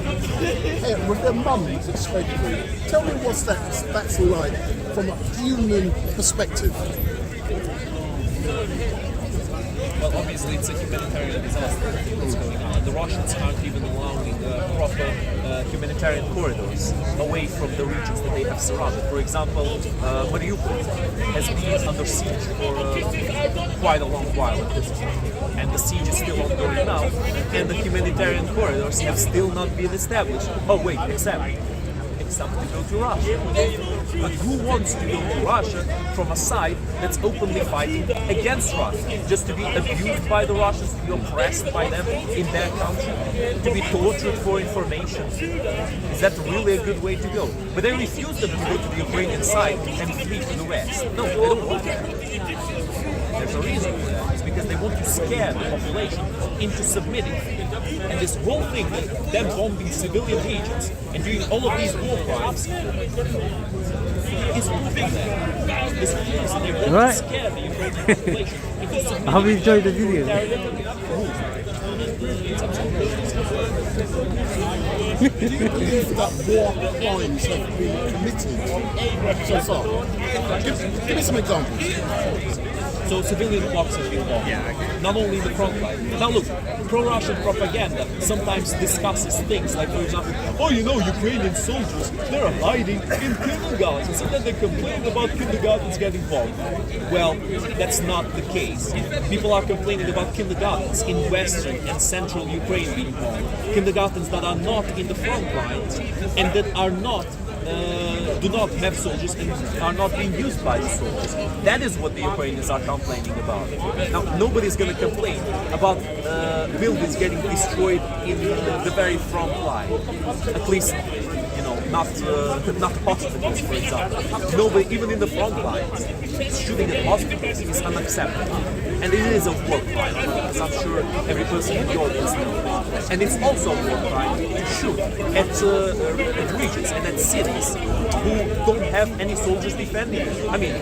mums especially. Tell me what that's like from a human perspective. Well, obviously it's a humanitarian disaster that's going on. The Russians aren't even allowing proper humanitarian corridors away from the regions that they have surrounded. For example, Mariupol has been under siege for quite a long while at this point. And the siege is still ongoing now, and the humanitarian corridors have still not been established. Oh wait, except to go to Russia. But who wants to go to Russia from a side that's openly fighting against Russia? Just to be abused by the Russians, to be oppressed by them in their country, to be tortured for information. Is that really a good way to go? But they refuse them to go to the Ukrainian side and flee to the West. No, they don't want that. There's a reason for that. It's because they want to scare the population into submitting. And this whole thing, them bombing civilian regions and doing all of these war crimes, is proving that. This reason they want to scare the Ukrainian population into submitting. I hope you enjoyed the video. Do you believe that war crimes have been committed so far? Give me some examples. So civilian blocks have been bombed, not only in the front line. Now look, pro-Russian propaganda sometimes discusses things like, for example, oh, you know, Ukrainian soldiers, they're hiding in kindergartens, and then they complain about kindergartens getting bombed. Well, that's not the case. People are complaining about kindergartens in western and central Ukraine being bombed. Kindergartens that are not in the front lines and that are not do not have soldiers and are not being used by the soldiers. That is what the Ukrainians are complaining about. Now, nobody's going to complain about buildings getting destroyed in the very front line. At least, you know, not hospitals, for example. Nobody, even in the front lines, shooting at hospitals is unacceptable. And it is a war crime, as I'm sure every person in the audience knows. And it's also a war crime to shoot at regions and at cities who don't have any soldiers defending them. I mean,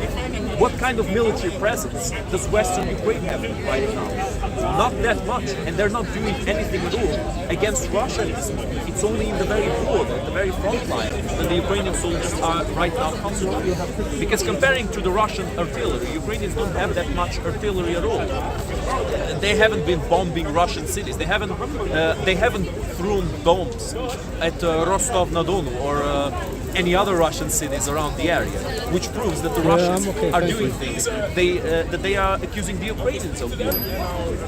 what kind of military presence does Western Ukraine have right now? Not that much, and they're not doing anything at all against Russia at this moment. It's only in the very border, the very front line, that the Ukrainian soldiers are right now concentrating. Because comparing to the Russian artillery, Ukrainians don't have that much artillery at all. They haven't been bombing Russian cities. They haven't thrown bombs at Rostov-na-Don or any other Russian cities around the area, which proves that the Russians are doing things that they are accusing the Ukrainians of doing.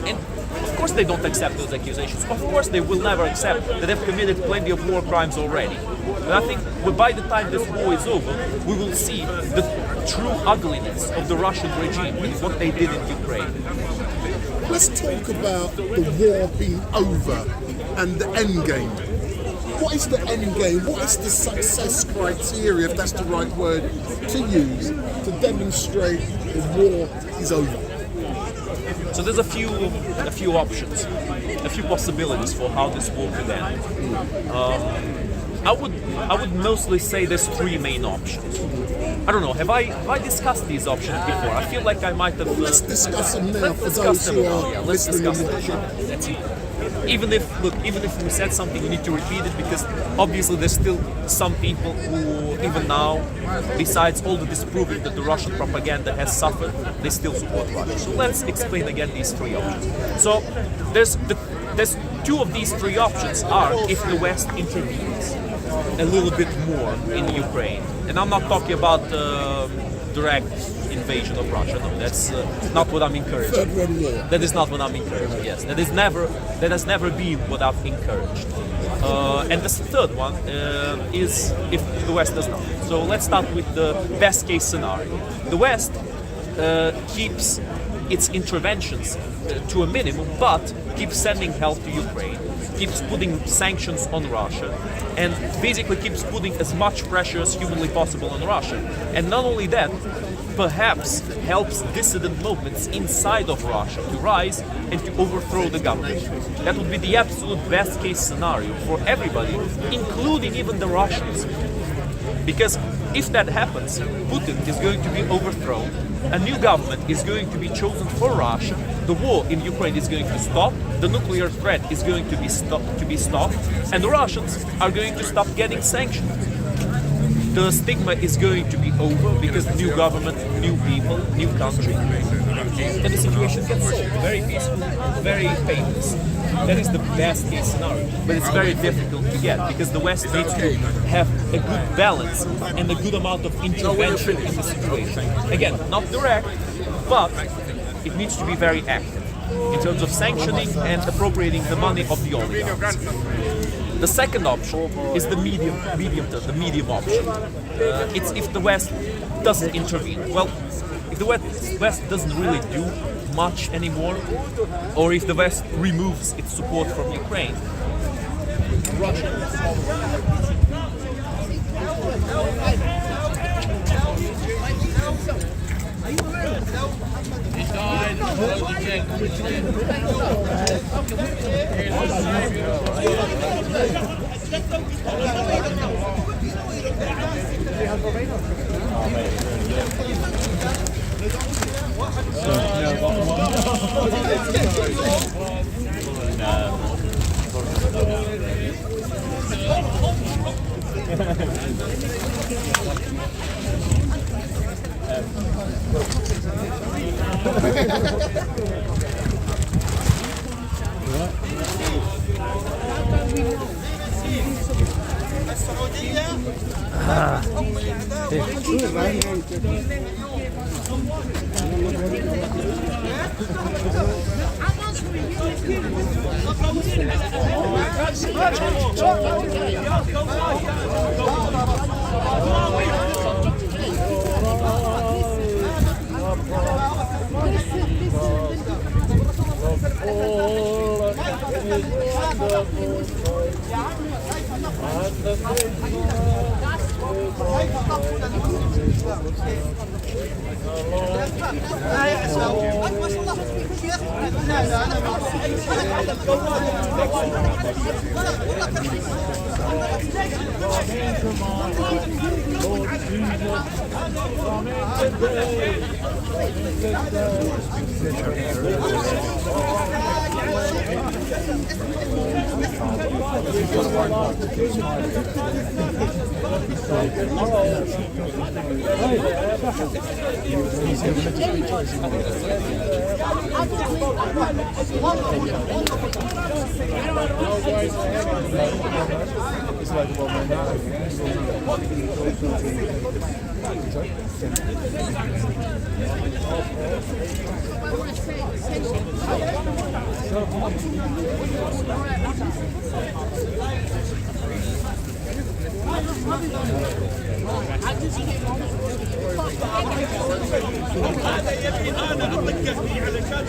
And of course they don't accept those accusations. Of course they will never accept that they've committed plenty of war crimes already. But I think by the time this war is over, we will see the true ugliness of the Russian regime and what they did in Ukraine. Let's talk about the war being over and the end game. What is the end game? What is the success criteria, if that's the right word to use, to demonstrate the war is over? So there's a few options, a few possibilities for how this war could end. I would mostly say there's three main options. I don't know. Have I discussed these options before? I feel like I might have. Let's discuss them now for Let's those who are let's listening. discuss them. That's it. Even if we said something, we need to repeat it because obviously there's still some people who, even now, besides all the disproving that the Russian propaganda has suffered, they still support Russia. So let's explain again these three options. So there's two of these three options are if the West intervenes a little bit more in Ukraine, and I'm not talking about direct invasion of Russia. No, that's not what I'm encouraging. That is not what I'm encouraging. Yes, that has never been what I've encouraged. And the third one is if the West does not. So let's start with the best case scenario. The West keeps its interventions to a minimum, but keeps sending help to Ukraine, keeps putting sanctions on Russia, and basically keeps putting as much pressure as humanly possible on Russia. And not only that, perhaps helps dissident movements inside of Russia to rise and to overthrow the government. That would be the absolute best case scenario for everybody, including even the Russians. Because if that happens, Putin is going to be overthrown, a new government is going to be chosen for Russia, the war in Ukraine is going to stop, the nuclear threat is going to be stopped, and the Russians are going to stop getting sanctioned. The stigma is going to be over because new government, new people, new country, and the situation gets solved. Very peaceful, very painless. That is the best case scenario, but it's very difficult to get because the West needs to have a good balance and a good amount of intervention in the situation. Again, not direct, but it needs to be very active in terms of sanctioning and appropriating the money of the oligarchs. The second option is the medium option. It's if the West doesn't intervene. Well, if the West doesn't really do much anymore, or if the West removes its support from Ukraine, Russia. هذا يبي انا اطقه فيه علشان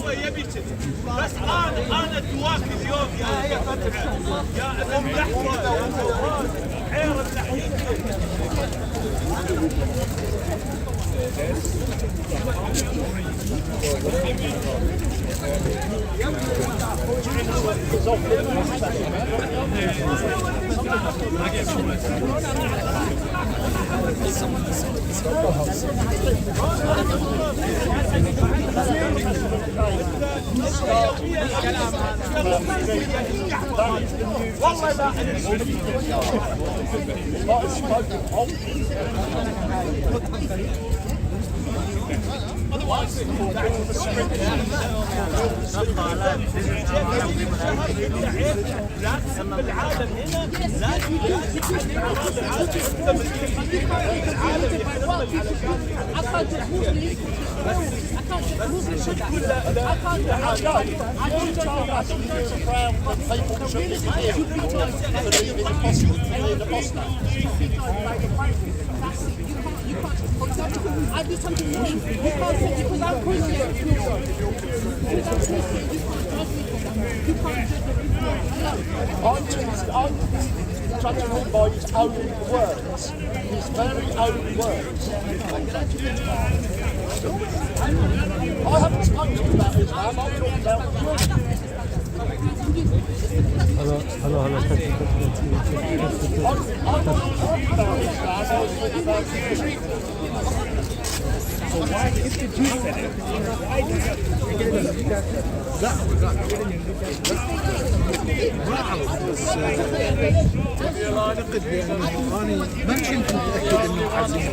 هو يبي كذي بس انا دواك اليوم يا فتحه يا ابن اللحظه يا نوار عير اللحين I do something wrong. You can't say because I'm Christian. I'm judging him by his own words, his very own words. I haven't spoken to you about Islam, I'm talking about you. Hello. So why, if the Jews said it, why اعتقد بانه انا ما كنت متاكد انه حزين.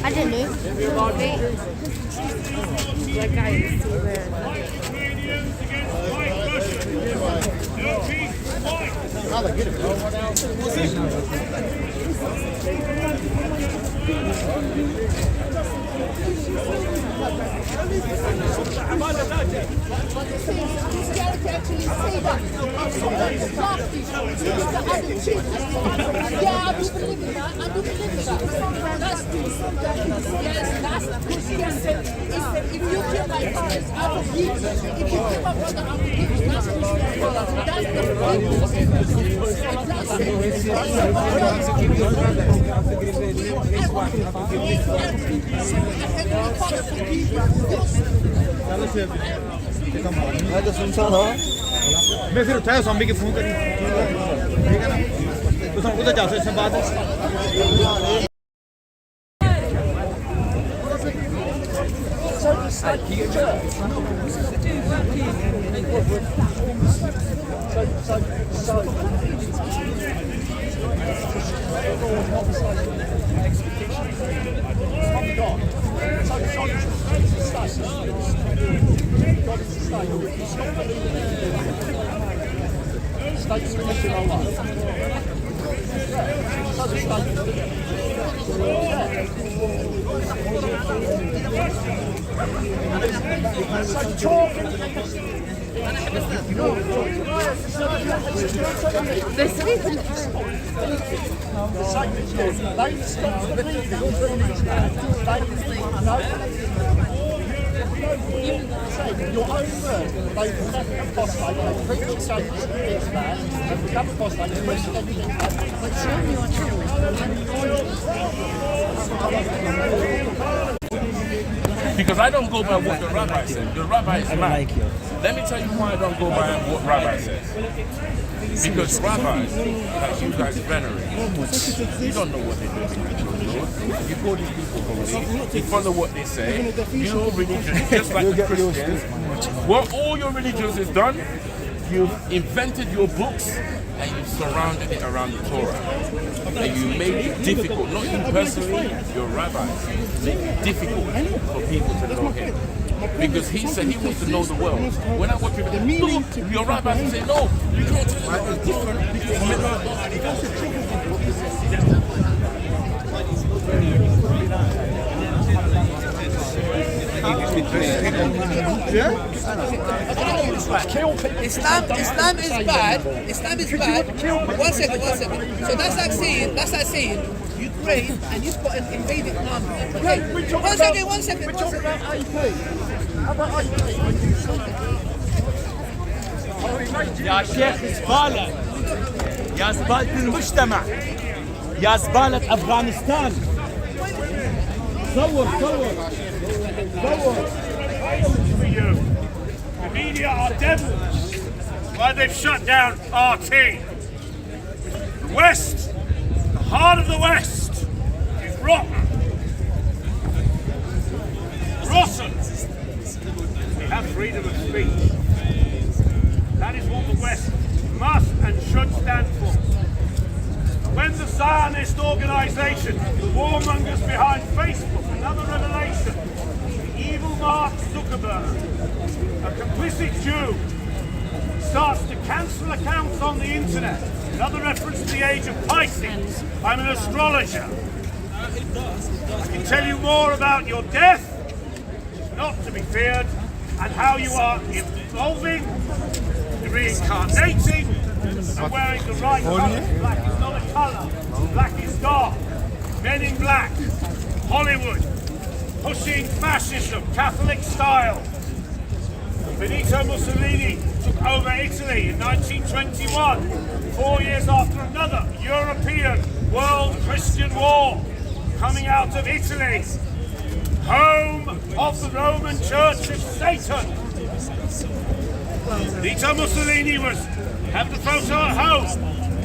I didn't know. That guy is so weird. هذا सुनसान हाँ मैं फिर उठाया स्वामी की phone करी ठीक है ना तो तुम उधर जा सकते बाद States of Allah. Your own word, they become apostate, they preach and say it's bad, they become apostate, they preach everything bad. Show me your Because I don't go by what the rabbi says. The rabbi is mad. Let me tell you why I don't go by what rabbi says. Because rabbis, like you guys venerate, you don't know what they're doing. You call these people holy, you follow what they say, your religion, just like the Christians. What all your religions has done, you've invented your books and you've surrounded it around the Torah. And you make it difficult, not you personally, your rabbis, make it difficult for people to know him. Because he said he wants to know the world. When I watch people, look, your rabbis say, no, you can't tell me it's different because Islam is bad. Islam is bad. One second. So that's like saying Ukraine and you've got an invading army. Okay. One second. How about AP? يا شيخ زبالة، يا زبالة المجتمع، يا زبالة أفغانستان. صور. the media are devils. Why they've shut down RT. The West, the heart of the West, is rotten. Rotten. We have freedom of speech. That is what the West must and should stand for. When the Zionist organisation, the warmongers behind Facebook, another revelation, the evil Mark Zuckerberg, a complicit Jew, starts to cancel accounts on the internet, another reference to the age of Pisces. I'm an astrologer. I can tell you more about your death, not to be feared, and how you are evolving, reincarnating, and wearing the right colour. Black is not a colour, black is dark. Men in black, Hollywood, pushing fascism, Catholic style. Benito Mussolini took over Italy in 1921, 4 years after another European world Christian war, coming out of Italy, home of the Roman Church of Satan. Benito Mussolini have the photo at home.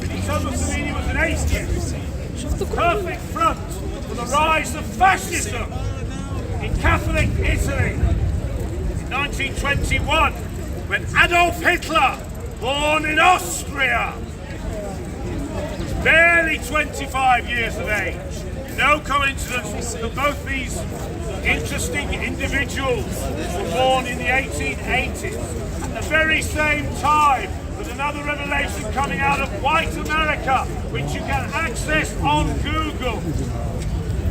Benito Mussolini was an atheist. Perfect front for the rise of fascism in Catholic Italy. In 1921, when Adolf Hitler, born in Austria, was barely 25 years of age. No coincidence that both these interesting individuals were born in the 1880s. At the very same time, with another revelation coming out of white America, which you can access on Google.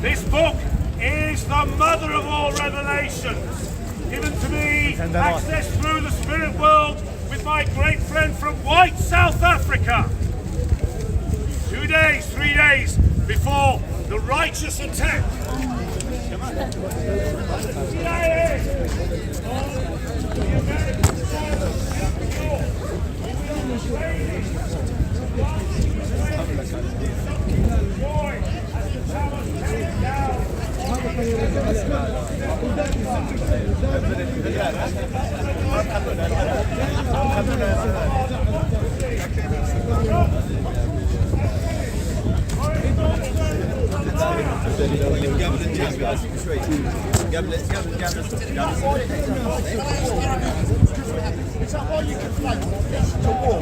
This book is the mother of all revelations, given to me, accessed through the spirit world with my great friend from white South Africa. 2 days, 3 days before the righteous attack. Is that why you conflate peace to war?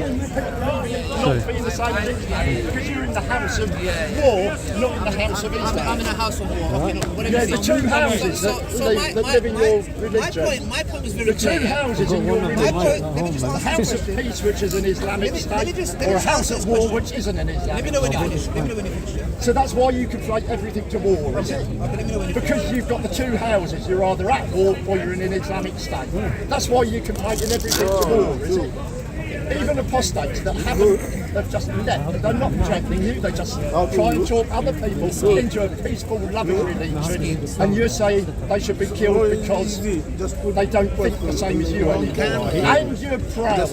sorry. not be the same thing? Because you're in the house of war, not in the house of Islam. I'm in a house of war. Okay, no, whatever Yeah, you the say. two houses So that live in your religion. my point was very The two clear. houses in your religion. Let me just A answer house the of question. peace, which is an Islamic Let me state, just or a answer house this of war, question. which isn't an Islamic Let me know when you state. finish. Let me know when you finish. So that's why you conflate everything to war, is it? Because you've got the two houses. You're either at war or you're in an Islamic state. That's why you're conflating everything to war, is it? Even apostates that they've just left, they're not rejecting you, they just try and talk other people into a peaceful, loving religion, and you're saying they should be killed because they don't think the same as you anymore. And you're proud.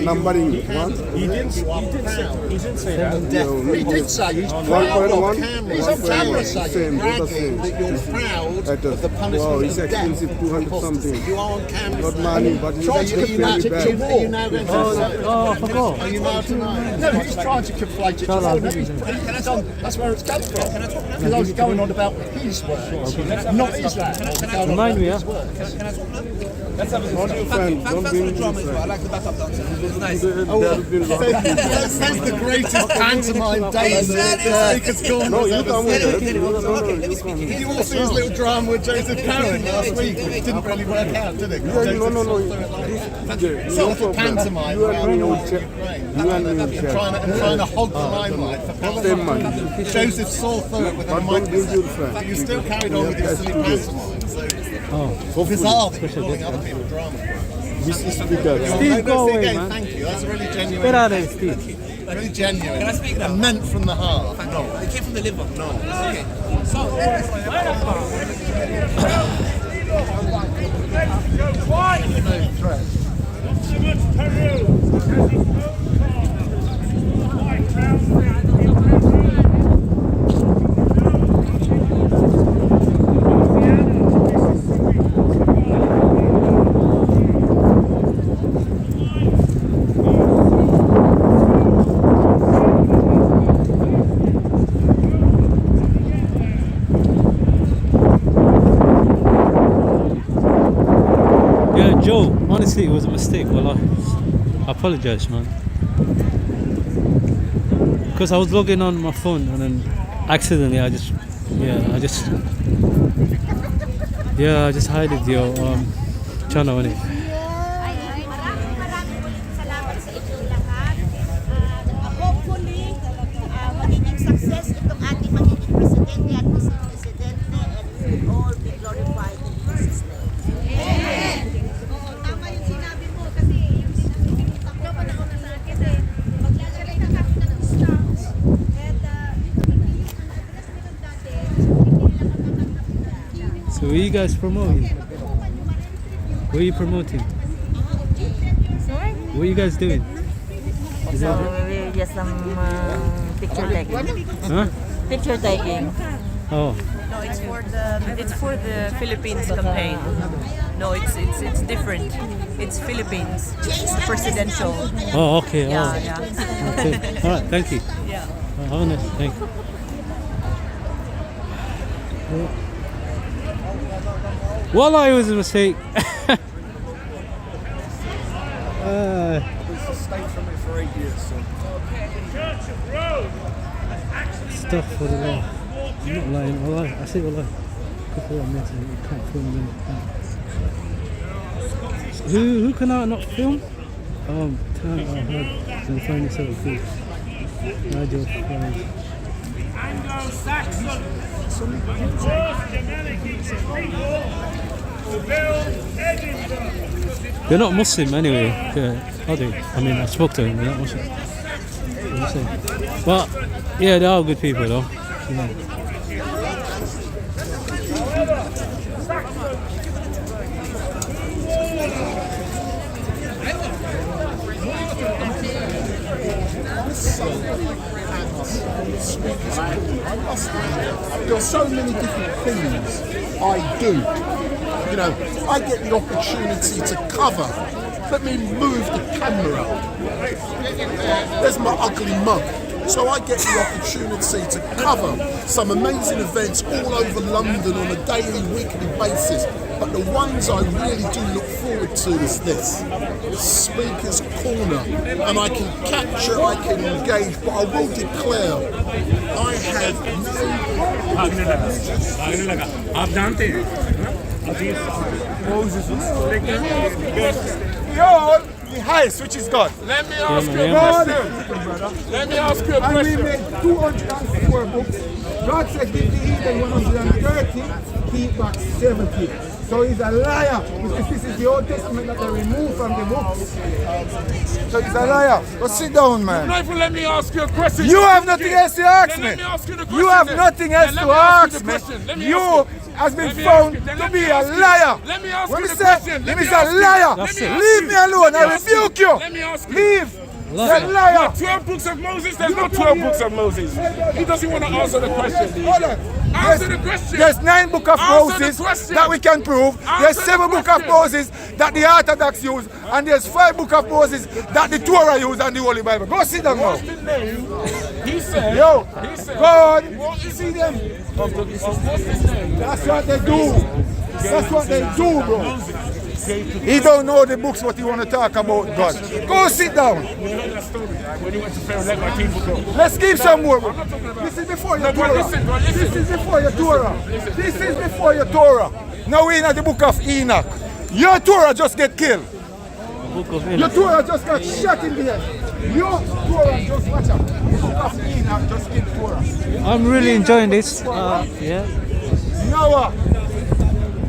Numbering one. He didn't say that. No, He did say he's proud of He's on camera saying that you're proud of the punishment of death. It's expensive, 200 something. You are on camera. Not money, but it's very bad. I forgot. Are you now tonight? No, he's trying to conflate it. That's where it's come from. Because I was going on about his words, not Islam. Remind me, yeah. Can I talk now? Let's have a Thanks for the drama as well. I like the backup dancer. It was nice. That's the greatest pantomime dance Speaker's Corner. No, you come with it. Okay, let me speak. Did you all see his little drama with Joseph Karen last week? It didn't really work out, did it? No. Sort of pantomime around Ukraine. You and me, Trying to hog the limelight for Palestine. Joseph saw through it with a microphone. But you still carried on with your silly pantomime. So bizarre that you're calling other people drama. Steve, go away, man. Thank you. That's really genuine. Get out of here, Steve. Really genuine. Can I speak now? And meant from the heart. Thank you. It came from the liver. No. Okay. So. No threat. Not so much Peru. Yeah, Joe, honestly, it was a mistake. Well, I apologize, man. Because I was logging on my phone and then accidentally I just hide it, yo, channel on it. Maraming salamat sa inyo lahat. Hopefully, magiging success itong ating magiging presidente at vice-presidente, and we will all be glorified in Jesus' name. Amen! Oo, tama yung sinabi mo kasi yung takbo pa na ako na sa akin eh. Maglalagay na kami ng stocks and yung address nila dati, hindi nila matatanggap na. So what are you guys promoting? What are you promoting? Sorry? What are you guys doing? Is So that we just some picture taking. huh? Picture taking. Oh. No, it's for the Philippines campaign. No, it's different. It's Philippines presidential. Oh, okay. Yeah, oh. yeah. Okay. All right. Thank you. Yeah. Oh, nice. Thank you. Wallah, it was a mistake. It's a state from it for 8 years, so. Stuff for the law. I'm not lying. Wallah, I say wallah. You can't film them. Who can I not film? Turn I heard in the phone yourself, please. Nigel Fries. Anglo-Saxon, Germanic people to build Edinburgh. They're not Muslim anyway, are they? I mean, I spoke to them, they're not Muslim. But, yeah, they are good people though. Yeah. There are so many different things I do. You know, I get the opportunity to cover. Let me move the camera. There's my ugly mug. So I get the opportunity to cover some amazing events all over London on a daily, weekly basis. But the ones I really do look forward to is this, Speaker's Corner. And I can capture, I can engage, but I will declare I have Behold the highest, which is God. Let me ask you a question. Let me ask you a And we question. made 204 books. God said, give the heathen 130, keep back 70. So he's a liar, because this is the Old Testament that they removed from the books. So he's a liar. Go sit down, man. Not even let me ask you a question. You have nothing else to ask Then me. let me ask you the question. You have then. nothing Then else let to me ask ask you the me. question. Let me You ask you. has been Let me found ask you. Then to let be me a ask you. liar. Let me ask When you we the say question. him Let is me a ask you. liar, Let me ask leave you. me alone. Let I me ask rebuke you. Let me ask you. Leave. Listen, You're a liar. 12 books of Moses, there's not 12 books of Moses. He doesn't want to answer the question. Hold on. Answer the question. There's 9 books of Answer the Moses question. that we can prove. Answer There's the 7 books of question. Moses that the Orthodox use, and there's 5 books of Moses that the Torah use and the Holy Bible. Go sit down now. What's the name? He said. Yo, He said. go on. What is See them. what's his name? That's what they do. That's what they do, bro. He don't know the books what he want to talk about, God. Go sit down. You heard that story, right? When he went to Pharaoh, let my people go. Let's give some more. I'm not talking about. This is before your No, but Torah. listen, bro, listen. This is before your Torah. This is before your Torah. Now we're in the book of Enoch. Your Torah just get killed. Your Torah just got shot in the head. Your Torah just watch out. The book of Enoch just killed Torah. I'm really enjoying this. Yeah. Noah.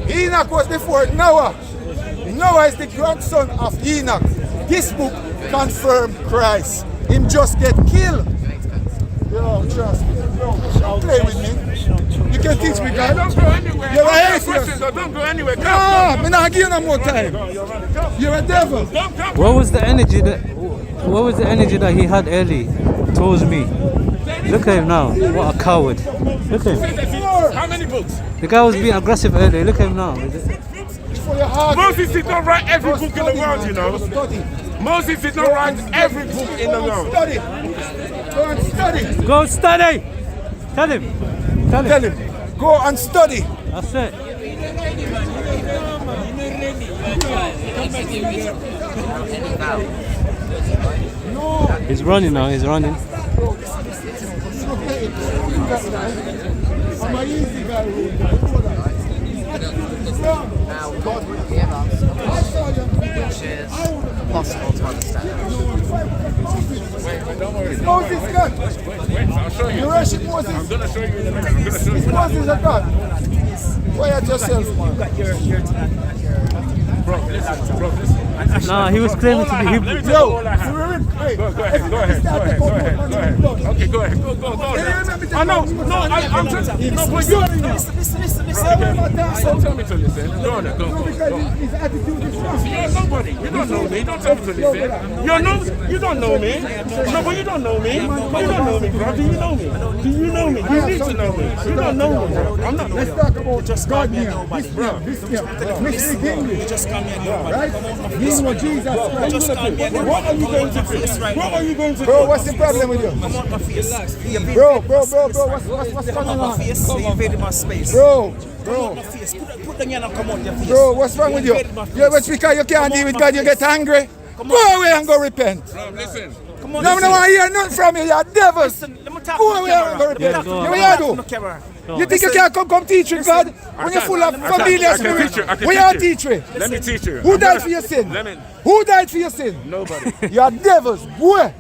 Enoch was before Noah. Noah is the grandson of Enoch. This book confirmed Christ. Him just get killed. Yo, trust me. Don't play with me. You can teach me, God. Don't go anywhere. You're Don't a ask questions, atheist. though. Don't go anywhere. No, I'm not giving you no more time. You're a devil. What was the energy that? What was the energy that he had early towards me? Look at him now. What a coward. Look at him. How many books? The guy was being aggressive earlier. Look at him now. Moses did not write every book in the world, you know. Moses did not write every book in the world. Study. Go and study. Go and study. Tell him. Tell him. Go and study. That's it. He's running now. He's running. I'm an easy guy. Now, God will give us a book which is possible to understand. Moses God. I'll show you. You worship Moses. I'm going to show you in a minute. I'm going to show you. Moses is a God. Quiet yourself, man. Bro, listen. Nah, he was claiming to be Hebrew. Yo, go ahead. Okay, go ahead. Go ahead. I know. No, I'm just. No, but you. Listen. Don't tell me to listen. Go on. His attitude is wrong. You're nobody. You don't know me. Don't tell me to listen. You don't know me. No, but you don't know me. You don't know me, bro. Do you know me? Do you know me? You need to know me. You don't know me, bro. I'm not. Let's talk about just God here. This here. Mr. English. Just come here, Right? He know Jesus Christ. What are you going to do? What are you going to do? Bro, what's the problem with you? Come on my face. Bro, what's going Come on my on? face. You invaded my space. Bro, Come on my face. Put them here and come out your face. bro, what's wrong with you? Yeah, but because you can't deal with God, you get angry. Go away and go repent. Bro, listen. Come on, No, I don't want to hear nothing from you, you're devils. Go away and go repent. go You on. what you do? You think you can come teach with God? When you're full of familiar I can spirit, teach you. I can when you teach teach you. with? Let me teach you. Who died for your sin? Let me. Who died for your sin? Nobody. You're devils, boy.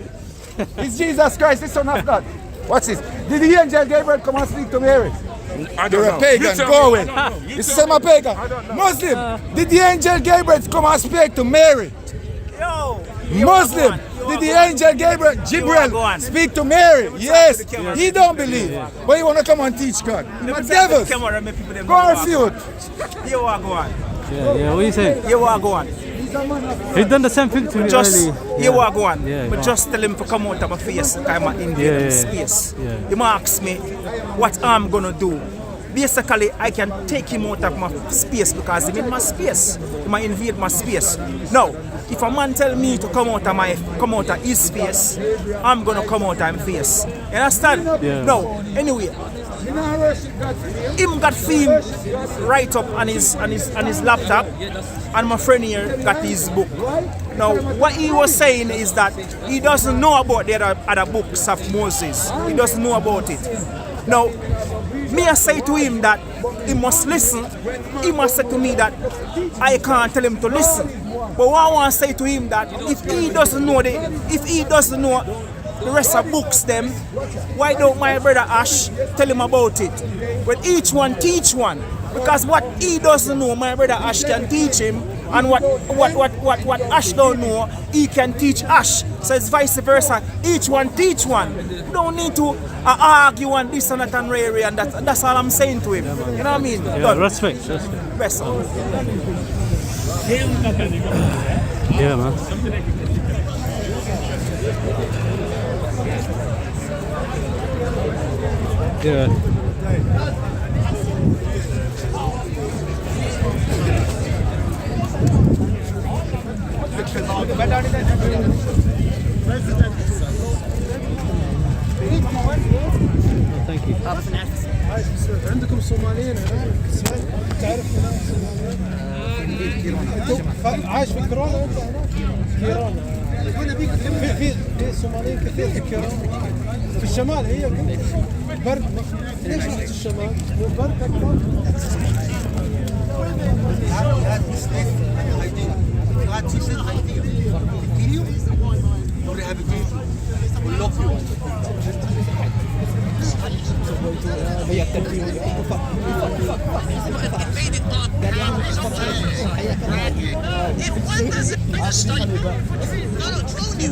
It's Jesus Christ, the Son of God. What's this? Did the angel Gabriel come and speak to Mary? I don't You're know. a pagan, You tell go me. away. I don't know. You This is tell a me. pagan. I don't know. Muslim, did the angel Gabriel come and speak to Mary? Muslim, did the angel Gabriel speak to Mary? Yes, he don't believe. But he want to come and teach God. But devils, go and refute. You are going. Yeah, what are you saying? You are going. He done the same thing to me Just, early. you are going. Yeah. But just tell him to come out of my face because I'm in Yeah, the yeah. space. Yeah. You might ask me what I'm going to do. Basically, I can take him out of my space because he's in my space. He might invade my space. Now, if a man tell me to come out of his face, I'm gonna come out of his face. You understand? Yeah. No. Anyway, him got film right up on his laptop, and my friend here got his book. Now, what he was saying is that he doesn't know about the other books of Moses. He doesn't know about it. Now, me I say to him that he must listen. He must say to me that I can't tell him to listen. But what I want to say to him that if he doesn't know the rest of books them, why don't my brother Ash tell him about it? When each one teach one. Because what he doesn't know, my brother Ash can teach him, and what Ash don't know, he can teach Ash. So it's vice versa. Each one teach one. Don't need to argue and this and that and rare, and that's all I'm saying to him. You know what I mean? Yeah, respect. Rest. Yeah, man. Yeah. Thank you. عندكم صوماليين هنا تعرف عايش في كورونا انت هنا كيران في صوماليين كثير في كيران في الشمال هي برد ليش رحت الشمال؟ مو برد اكثر؟ If one doesn't read a study, no, drone you,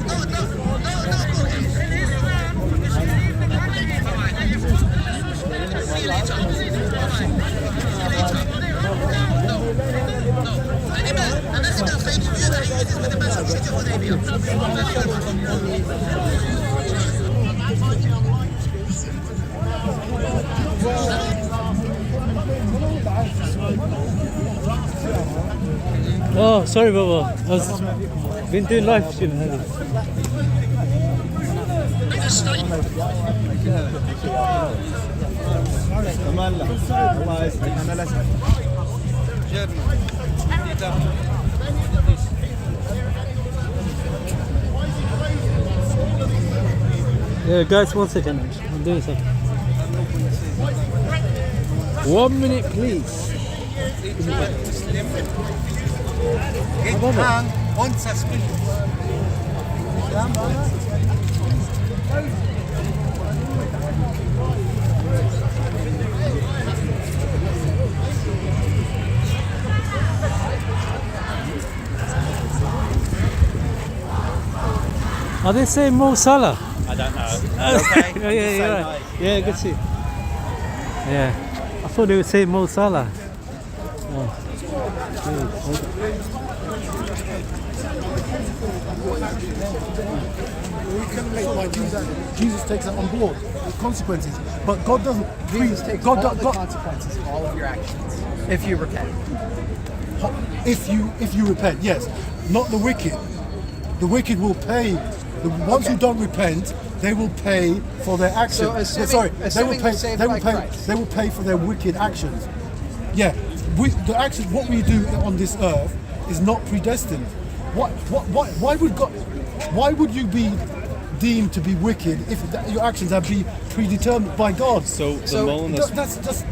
Oh, sorry, Baba. I was been doing live stream. Yeah, guys, 1 second. I'm doing something. 1 minute, please. Are they saying Mo Salah? I don't know. Okay. Yeah, right. Yeah, good to see. Yeah, I thought they would say Mo Salah. Oh. We can make like Jesus takes it on board, the consequences. But God doesn't. Jesus takes all the consequences of all of your actions if you repent. If you repent, yes. Not the wicked. The wicked will pay. The ones who don't repent, they will pay for their actions. So they will pay for their wicked actions. Yeah, the actions. What we do on this earth is not predestined. Why would God? Why would you be deemed to be wicked if your actions have been predetermined by God? So Molinist,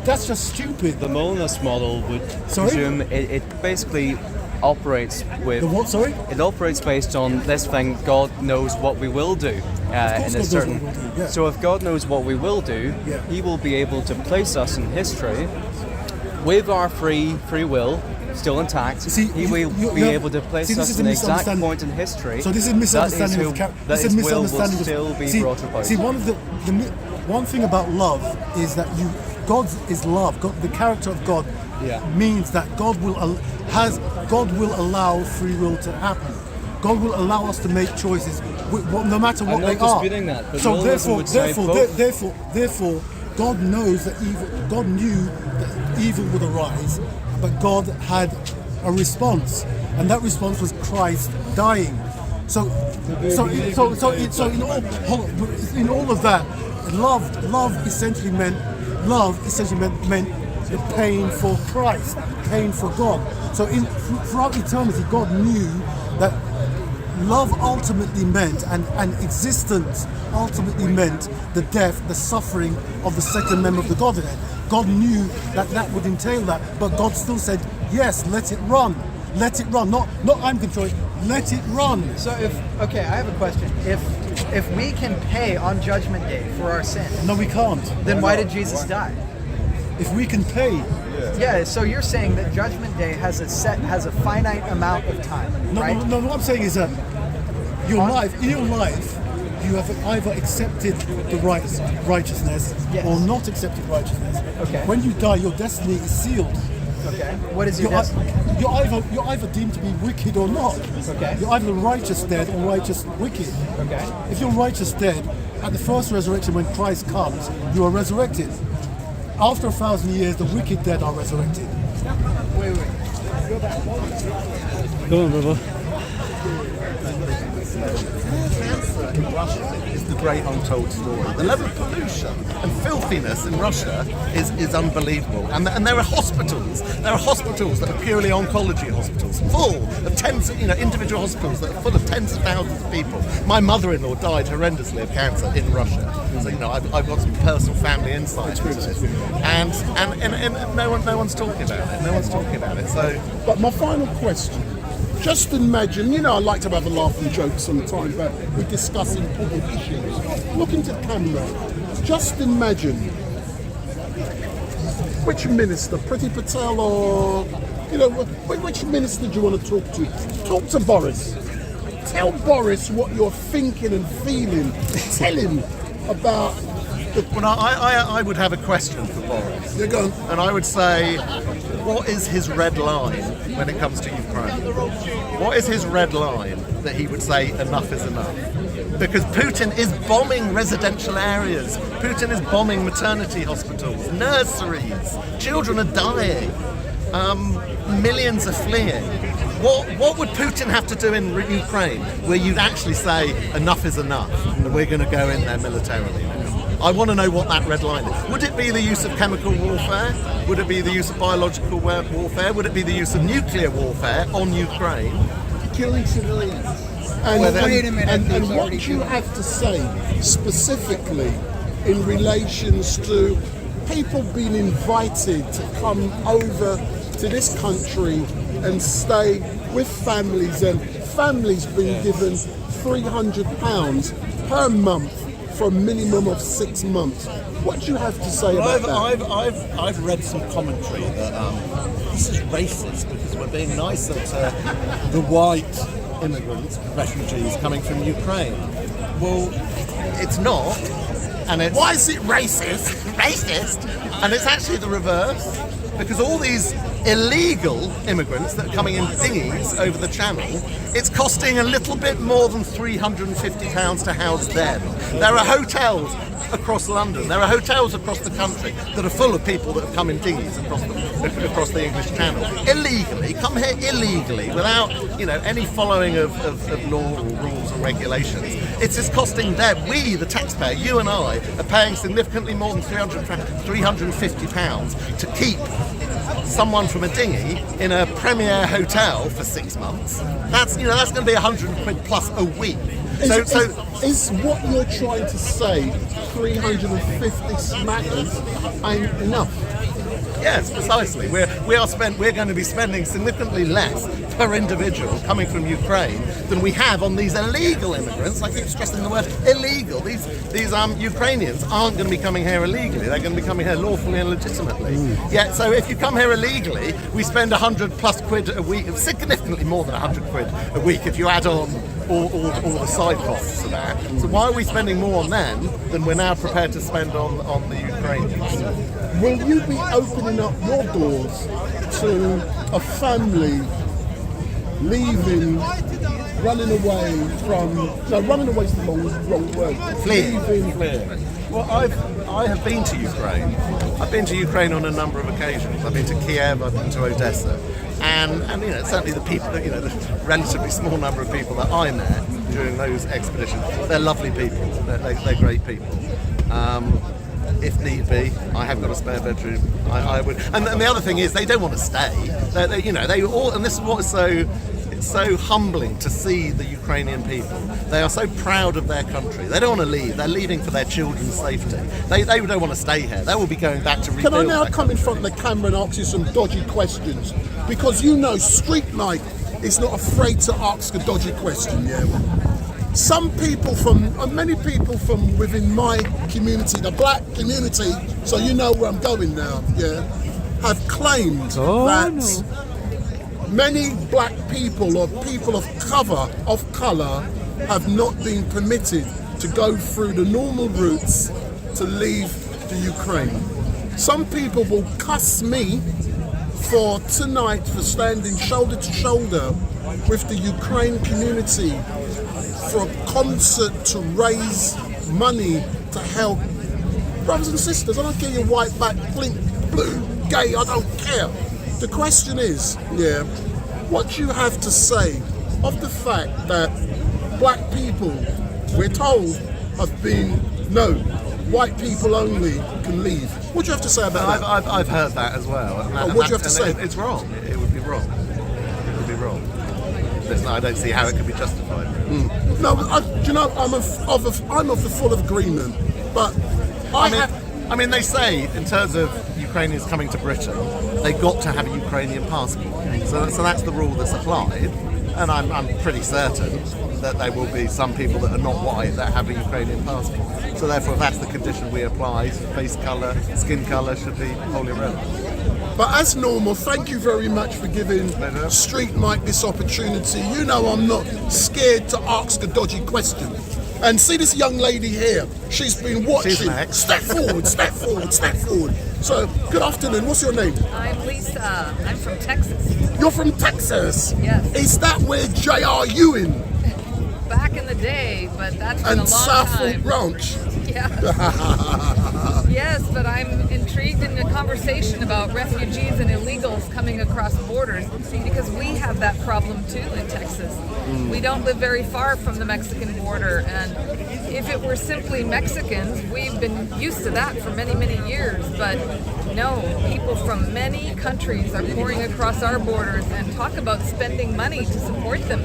that's just stupid. The Molinist model would presume it basically operates with the what? Sorry, it operates based on this thing. God knows what we will do in a certain. Yeah. So if God knows what we will do, Yeah. He will be able to place us in history with our free will still intact. He will be able to place us in the exact point in history. So this is misunderstanding that His will still be brought about. See, one thing about love is that God is love. God, the character of God means that God will allow free will to happen. God will allow us to make choices, no matter what they are. I'm not disputing that. But So therefore, God knows that evil. God knew that evil would arise, but God had a response, and that response was Christ dying. So in all of that, love essentially meant the pain for Christ, pain for God. So throughout eternity, God knew that love ultimately meant, and existence ultimately meant, the death, the suffering of the second member of the Godhead. God knew that would entail that, but God still said, yes, let it run. Let it run. Not I'm controlling. Let it run. So I have a question. If we can pay on Judgment Day for our sin, no, we can't. Then why did Jesus die? If we can pay. Yeah. So you're saying that Judgment Day has a finite amount of time, right? No. What I'm saying is that in your life, you have either accepted the righteousness or not accepted righteousness. Okay. When you die, your destiny is sealed. Okay. What is your destiny? You're either deemed to be wicked or not. Okay. You're either righteous dead or righteous wicked. Okay. If you're righteous dead, at the first resurrection when Christ comes, you are resurrected. After 1,000 years, the wicked dead are resurrected. Wait. Go on, brother. In Russia is the great untold story. The level of pollution and filthiness in Russia is unbelievable. And there are hospitals. There are hospitals that are purely oncology hospitals, full of individual hospitals that are full of tens of thousands of people. My mother-in-law died horrendously of cancer in Russia. So I've got some personal family insight into this. And no one's talking about it. No one's talking about it. So, but my final question. Just imagine, I like to have a laugh and joke sometimes, but we discuss important issues. Look into the camera. Just imagine which minister, Priti Patel or, which minister do you want to talk to? Talk to Boris. Tell Boris what you're thinking and feeling. Tell him about... Well, I would have a question for Boris. You're going. And I would say, what is his red line when it comes to Ukraine? What is his red line that he would say enough is enough? Because Putin is bombing residential areas. Putin is bombing maternity hospitals, nurseries. Children are dying. Millions are fleeing. What would Putin have to do in Ukraine where you'd actually say enough is enough and we're going to go in there militarily? I want to know what that red line is. Would it be the use of chemical warfare? Would it be the use of biological warfare? Would it be the use of nuclear warfare on Ukraine? Killing civilians. And what do you have to say specifically in relations to people being invited to come over to this country and stay with families, and families being given £300 per month for a minimum of 6 months? What do you have to say about that? I've read some commentary that this is racist because we're being nicer to the white immigrants, refugees coming from Ukraine. Well, it's not, and it's... Why is it racist? Racist? And it's actually the reverse, because all these illegal immigrants that are coming in dinghies over the channel, it's costing a little bit more than £350 to house them. There are hotels across London, there are hotels across the country that are full of people that have come in dinghies across the English Channel, illegally, come here illegally, without any following of law or rules or regulations. It's just costing them, we, the taxpayer, you and I, are paying significantly more than £350 to keep someone from a dinghy in a premier hotel for 6 months. That's going to be £100 plus a week. Is what you're trying to say 350 smackers ain't enough? Yes, precisely. We're going to be spending significantly less per individual coming from Ukraine than we have on these illegal immigrants. I keep stressing the word illegal. These Ukrainians aren't going to be coming here illegally. They're going to be coming here lawfully and legitimately. Yeah. So if you come here illegally, we spend £100+ a week, significantly more than £100 a week if you add on all the side costs of that. So why are we spending more on them than we're now prepared to spend on the Ukrainians? Will you be opening up your doors to a family leaving running away from. No, running away is the wrong word. Fleeing. Leaving. Well, I have been to Ukraine. I've been to Ukraine on a number of occasions. I've been to Kiev, I've been to Odessa, and you know, certainly the people that, you know, the relatively small number of people that I met during those expeditions, they're lovely people. They're great people. If need be, I have got a spare bedroom. I would, and the other thing is they don't want to stay. You know, they all, and this is what is so. It's so humbling to see the Ukrainian people. They are so proud of their country. They don't want to leave. They're leaving for their children's safety. They don't want to stay here. They will be going back to rebuild. Can I now come in front of the camera and ask you some dodgy questions? Because you know Street Mike is not afraid to ask a dodgy question, yeah? Some people many people from within my community, the black community, so you know where I'm going now, yeah, have claimed that many black people or people of colour have not been permitted to go through the normal routes to leave the Ukraine. Some people will cuss me for tonight for standing shoulder to shoulder with the Ukraine community for a concert to raise money to help brothers and sisters. I don't care you're white, black, blink, blue, gay, I don't care. The question is, yeah, what you have to say of the fact that black people, we're told, have been, no, white people only can leave. What do you have to say about that? I've heard that as well. What do you have to say? It's wrong. It would be wrong. It would be wrong. Listen, I don't see how it could be justified. No, do you know, I'm of the full agreement, but I mean, they say in terms of Ukrainians coming to Britain, they got to have a Ukrainian passport. So that's the rule that's applied, and I'm pretty certain that there will be some people that are not white that have a Ukrainian passport. So therefore, if that's the condition we apply, face colour, skin colour should be wholly irrelevant. But as normal, thank you very much for giving Street Mike this opportunity. You know I'm not scared to ask a dodgy question. And see this young lady here, she's been watching. She's next. Step forward, step forward, step forward. So, good afternoon, what's your name? I'm Lisa, I'm from Texas. You're from Texas? Yes. Is that where J.R. Ewing Back in the day, but that's been and a long Southwold time. Ranch? Yeah. Yes, but I'm intrigued in the conversation about refugees and illegals coming across borders because we have that problem too in Texas. We don't live very far from the Mexican border, and if it were simply Mexicans, we've been used to that for many, many years, but no, people from many countries are pouring across our borders and talk about spending money to support them.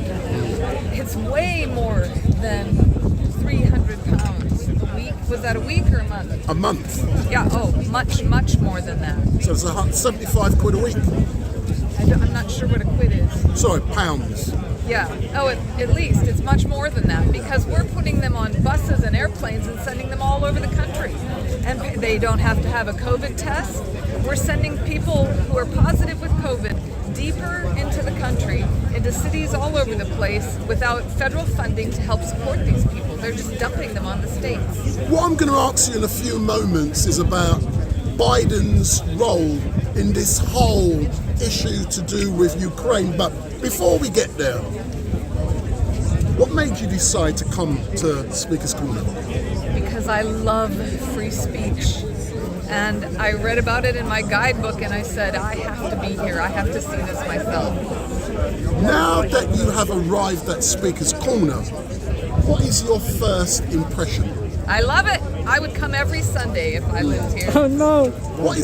It's way more than £300 a week. Was that a week or a month? A month. Yeah, much, much more than that. So it's 75 quid a week? I'm not sure what a quid is. Sorry, pounds. Yeah, at least it's much more than that because we're putting them on buses and airplanes and sending them all over the country. And they don't have to have a COVID test. We're sending people who are positive with COVID deeper into the country, into cities all over the place without federal funding to help support these people. They're just dumping them on the states. What I'm going to ask you in a few moments is about Biden's role in this whole issue to do with Ukraine. But before we get there, what made you decide to come to Speaker's Corner? Because I love free speech. And I read about it in my guidebook and I said, I have to be here. I have to see this myself. Now that you have arrived at Speaker's Corner, what is your first impression? I love it. I would come every Sunday if I lived here. Oh no! What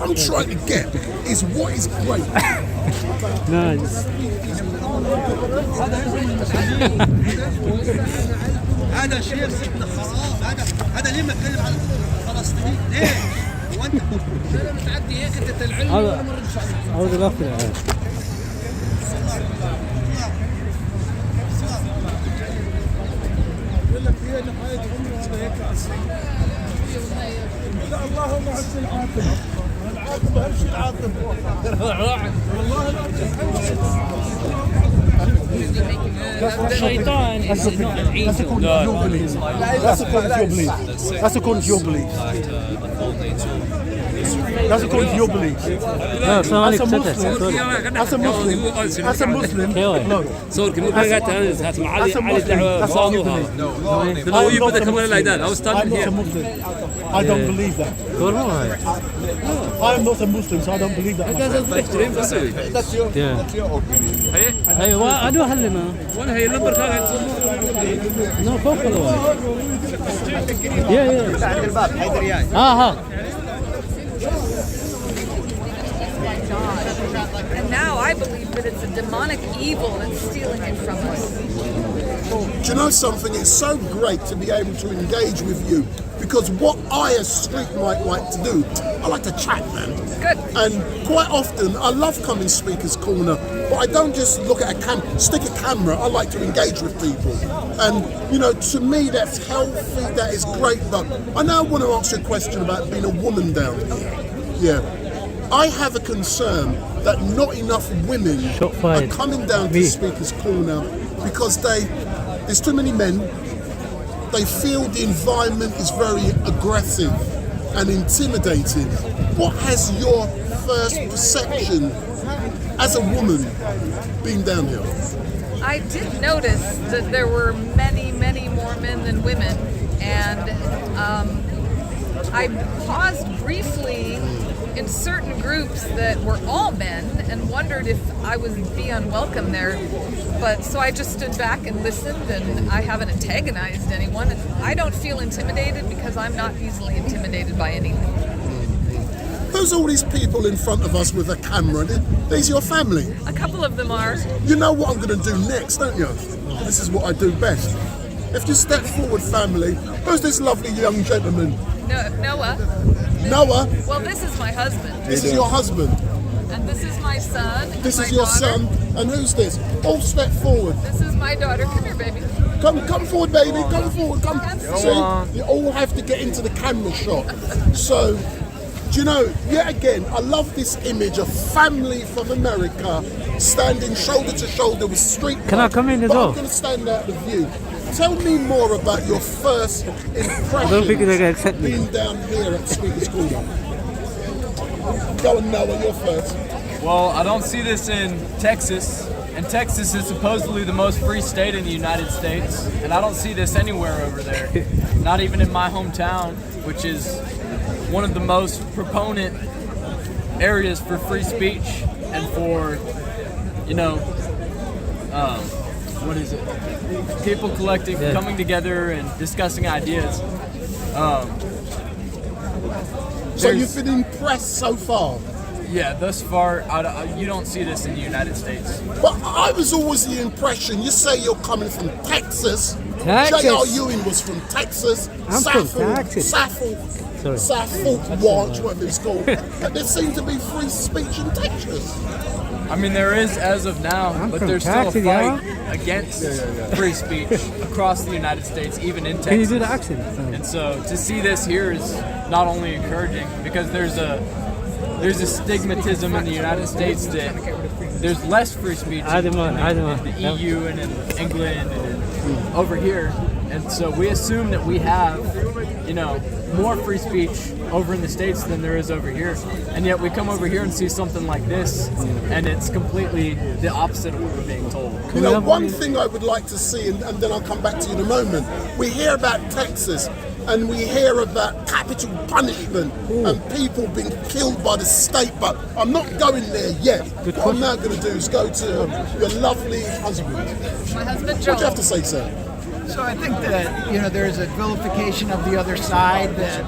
I'm trying to get is what is great. Nice. هذا شيء سيدنا حرام. هذا ليه بتكلم عن الفلسطينيين؟ ليه؟ هو انت انا متعدي هيك انت تلعن ولا مرش عليك؟ هذا غفله. يقول لك هي نهايه عمره هيك لا اللهم عز العاقبه. العاقبه اهم شيء العاقبه. والله The shaitan is not an angel. That's according to your belief. That's according to your belief. That's according to your beliefs. No, As a Muslim, look. صور كم قاعد هات معالي دعوة صادوها. I'm not a Muslim. I don't believe that. I'm not a Muslim, so I don't believe that. That's your opinion. Hey, I don't have no. وانا هي النمبر كان No, فوق الواحد. Yeah. And now I believe that it's a demonic evil that's stealing it from us. Do you know something? It's so great to be able to engage with you, because what I as street might like to do, I like to chat, man. Good. And quite often, I love coming Speaker's Corner, but I don't just look at stick a camera. I like to engage with people. And, you know, to me, that's healthy, that is great. But I now want to ask you a question about being a woman down here. Yeah. I have a concern that not enough women are coming down to Speaker's Corner because there's too many men. They feel the environment is very aggressive and intimidating. What has your first perception as a woman been down here? I did notice that there were many more men than women, and I paused briefly in certain groups that were all men and wondered if I would be unwelcome there. But so I just stood back and listened, and I haven't antagonized anyone. And I don't feel intimidated because I'm not easily intimidated by anything. Who's all these people in front of us with a camera? These your family? A couple of them are. You know what I'm going to do next, don't you? This is what I do best. If you step forward, family, who's this lovely young gentleman? Noah. Noah? Well, this is my husband. This is your husband. And this is my son. This is your son. And who's this? All step forward. This is my daughter. Come here, baby. Come forward, baby. Come forward. Come. See, you all have to get into the camera shot. So, do you know, yet again, I love this image of family from America standing shoulder to shoulder with street. Can I come in as well? I'm going to stand out the view. Tell me more about your first impression I don't think they're going to accept me. being down here at Speaker's Corner. Go on, Noah, you're first. Well, I don't see this in Texas, and Texas is supposedly the most free state in the United States, and I don't see this anywhere over there. Not even in my hometown, which is one of the most proponent areas for free speech and for, you know, what is it? People collecting, coming together and discussing ideas. So you've been impressed so far? Yeah, thus far, you don't see this in the United States. But I was always the impression, you say you're coming from Texas. J.R. Ewing was from Texas. I'm from Texas. Suffolk Watch, whatever it's called. But there seems to be free speech in Texas. I mean, there is as of now, but there's still a fight against free speech across the United States, even in Texas. Can you do the accent? And so to see this here is not only encouraging, because there's a stigmatism in the United States that there's less free speech in the EU and in England and over here. And so we assume that we have, you know, more free speech over in the States than there is over here. And yet we come over here and see something like this, and it's completely the opposite of what we're being told. You know, one thing I would like to see, and then I'll come back to you in a moment, we hear about Texas, and we hear about capital punishment and people being killed by the state, but I'm not going there yet. What I'm now going to do is go to your lovely husband. My husband, Joel. What do you have to say, sir? So I think that, you know, there's a vilification of the other side, that,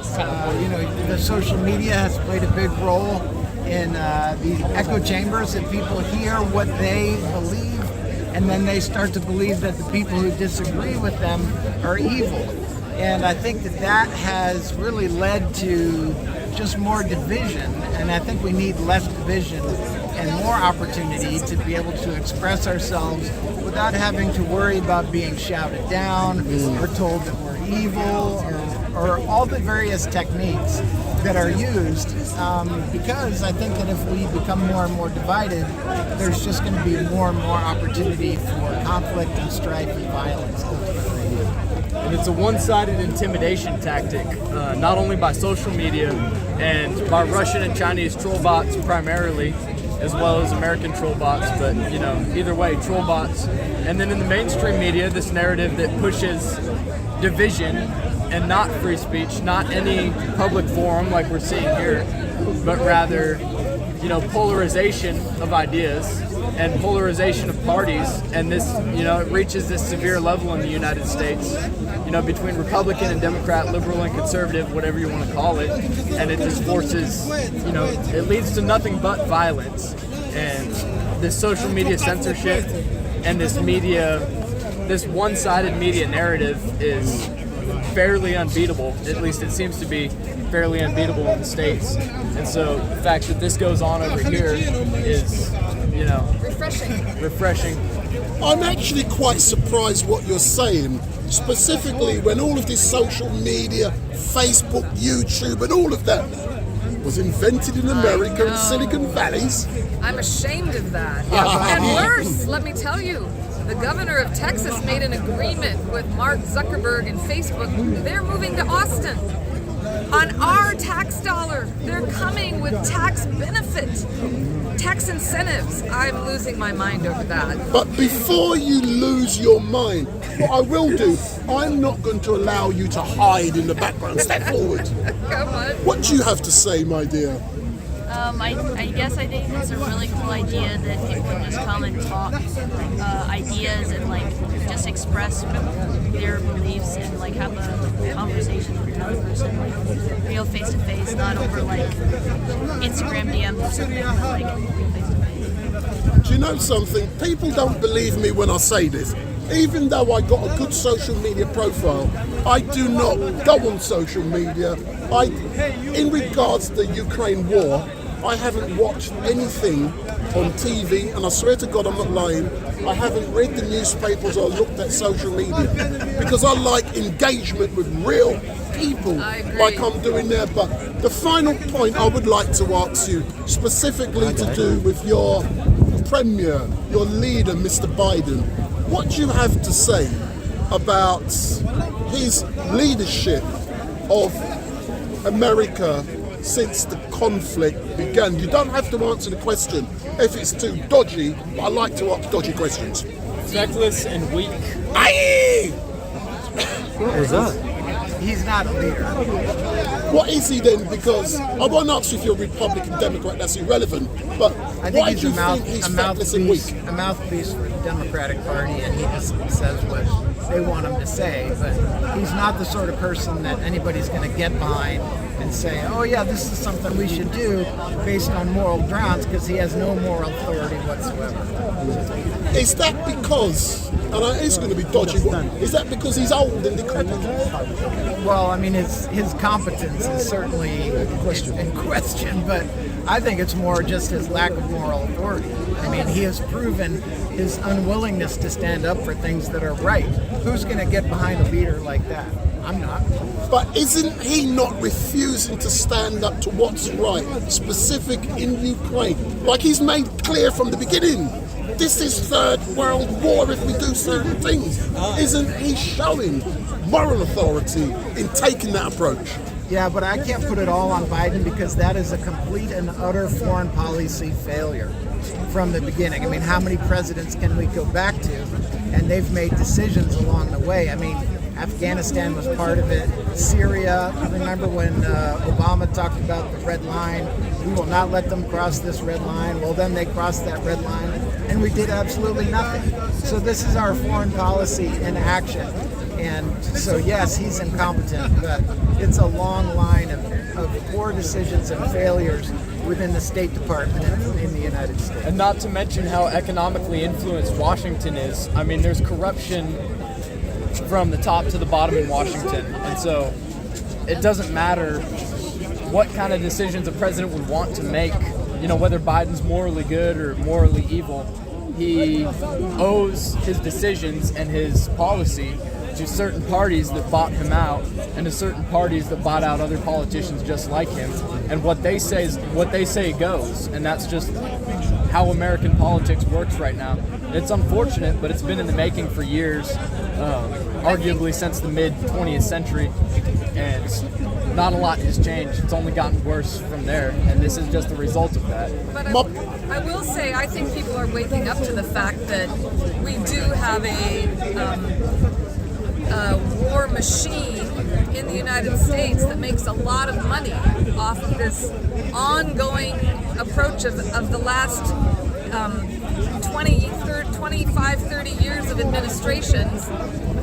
you know, the social media has played a big role in these echo chambers, that people hear what they believe, and then they start to believe that the people who disagree with them are evil. And I think that that has really led to just more division, and I think we need less division and more opportunity to be able to express ourselves without having to worry about being shouted down or told that we're evil, or all the various techniques that are used, because I think that if we become more and more divided, there's just going to be more and more opportunity for conflict and strife and violence ultimately. And it's a one-sided intimidation tactic, not only by social media and by Russian and Chinese troll bots primarily, as well as American troll bots, but either way, troll bots. And then in the mainstream media, this narrative that pushes division and not free speech, not any public forum like we're seeing here, but rather, polarization of ideas and polarization of parties. And this, it reaches this severe level in the United States, between Republican and Democrat, liberal and conservative, whatever you want to call it. And it just forces, it leads to nothing but violence. And this social media censorship and this one-sided media narrative is fairly unbeatable. At least it seems to be fairly unbeatable in the States. And so the fact that this goes on over here is, refreshing. I'm actually quite surprised what you're saying, specifically when all of this social media, Facebook, YouTube, and all of that was invented in America and Silicon Valleys. I'm ashamed of that. And worse, let me tell you, the governor of Texas made an agreement with Mark Zuckerberg and Facebook. They're moving to Austin on our tax dollar. They're coming with tax benefit, tax incentives. I'm losing my mind over that. But before you lose your mind, what I will do, I'm not going to allow you to hide in the background. Step forward. Come on. What do you have to say, my dear? I guess I think it's a really cool idea that people can just come and talk ideas and just express their beliefs and have a conversation with another person, real face to face, not over Instagram DMs or something, but real face to face. Do you know something? People don't believe me when I say this. Even though I got a good social media profile, I do not go on social media. In regards to the Ukraine war, I haven't watched anything on TV, and I swear to God I'm not lying, I haven't read the newspapers or looked at social media because I like engagement with real people like I'm doing there. But the final point I would like to ask you, specifically to do with your premier, your leader, Mr. Biden, what do you have to say about his leadership of America since the conflict began? You don't have to answer the question if it's too dodgy, but I like to ask dodgy questions. Reckless and weak. Aye! What is that? He's not a leader. What is he then? Because I won't ask you if you're Republican, Democrat, that's irrelevant, but I think why he's do you think he's reckless and weak? A mouthpiece for the Democratic Party, and he just says what they want him to say, but he's not the sort of person that anybody's going to get behind and say, oh yeah, this is something we should do based on moral grounds, because he has no moral authority whatsoever. Is that because, and it's going to be dodgy, is that because he's old and decrepit? Well, I mean, his competence is certainly in question, but I think it's more just his lack of moral authority. I mean, he has proven his unwillingness to stand up for things that are right. Who's going to get behind a leader like that? I'm not. But isn't he not refusing to stand up to what's right, specific in Ukraine? Like he's made clear from the beginning, this is Third World War if we do certain things. Isn't he showing moral authority in taking that approach? Yeah, but I can't put it all on Biden because that is a complete and utter foreign policy failure from the beginning. I mean, how many presidents can we go back to? And they've made decisions along the way. I mean, Afghanistan was part of it. Syria, I remember when Obama talked about the red line. We will not let them cross this red line. Well, then they crossed that red line, and we did absolutely nothing. So this is our foreign policy in action. And so, yes, he's incompetent, but it's a long line of poor decisions and failures within the State Department in the United States. And not to mention how economically influenced Washington is. I mean, there's corruption from the top to the bottom in Washington. And so it doesn't matter what kind of decisions a president would want to make, you know, whether Biden's morally good or morally evil. He owes his decisions and his policy to certain parties that bought him out and to certain parties that bought out other politicians just like him. And what they say goes. And that's just how American politics works right now. It's unfortunate, but it's been in the making for years. arguably since the mid 20th century, and not a lot has changed. It's only gotten worse from there, and this is just a result of that. But I will say, I think people are waking up to the fact that we do have a war machine in the United States that makes a lot of money off of this ongoing approach of the last 25, 30 years of administrations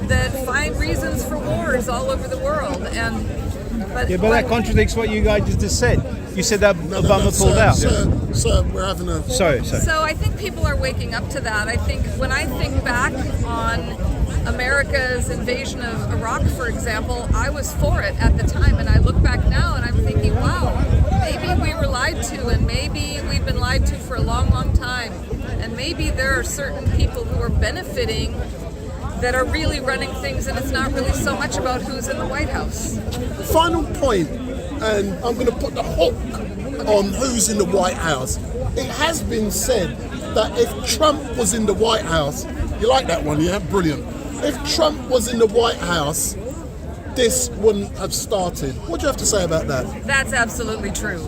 that find reasons for wars all over the world. But that contradicts what you guys just said. You said that Obama pulled out. Sir, we're having a... Sorry. So I think people are waking up to that. I think when I think back on America's invasion of Iraq, for example, I was for it at the time, and I look back now and I'm thinking, wow, maybe we were lied to, and maybe we've been lied to for a long, long time, and maybe there are certain people who are benefiting that are really running things, and it's not really so much about who's in the White House. Final point, and I'm going to put the hook on who's in the White House. It has been said that if Trump was in the White House, you like that one, yeah? Brilliant. If Trump was in the White House, this wouldn't have started. What do you have to say about that? That's absolutely true.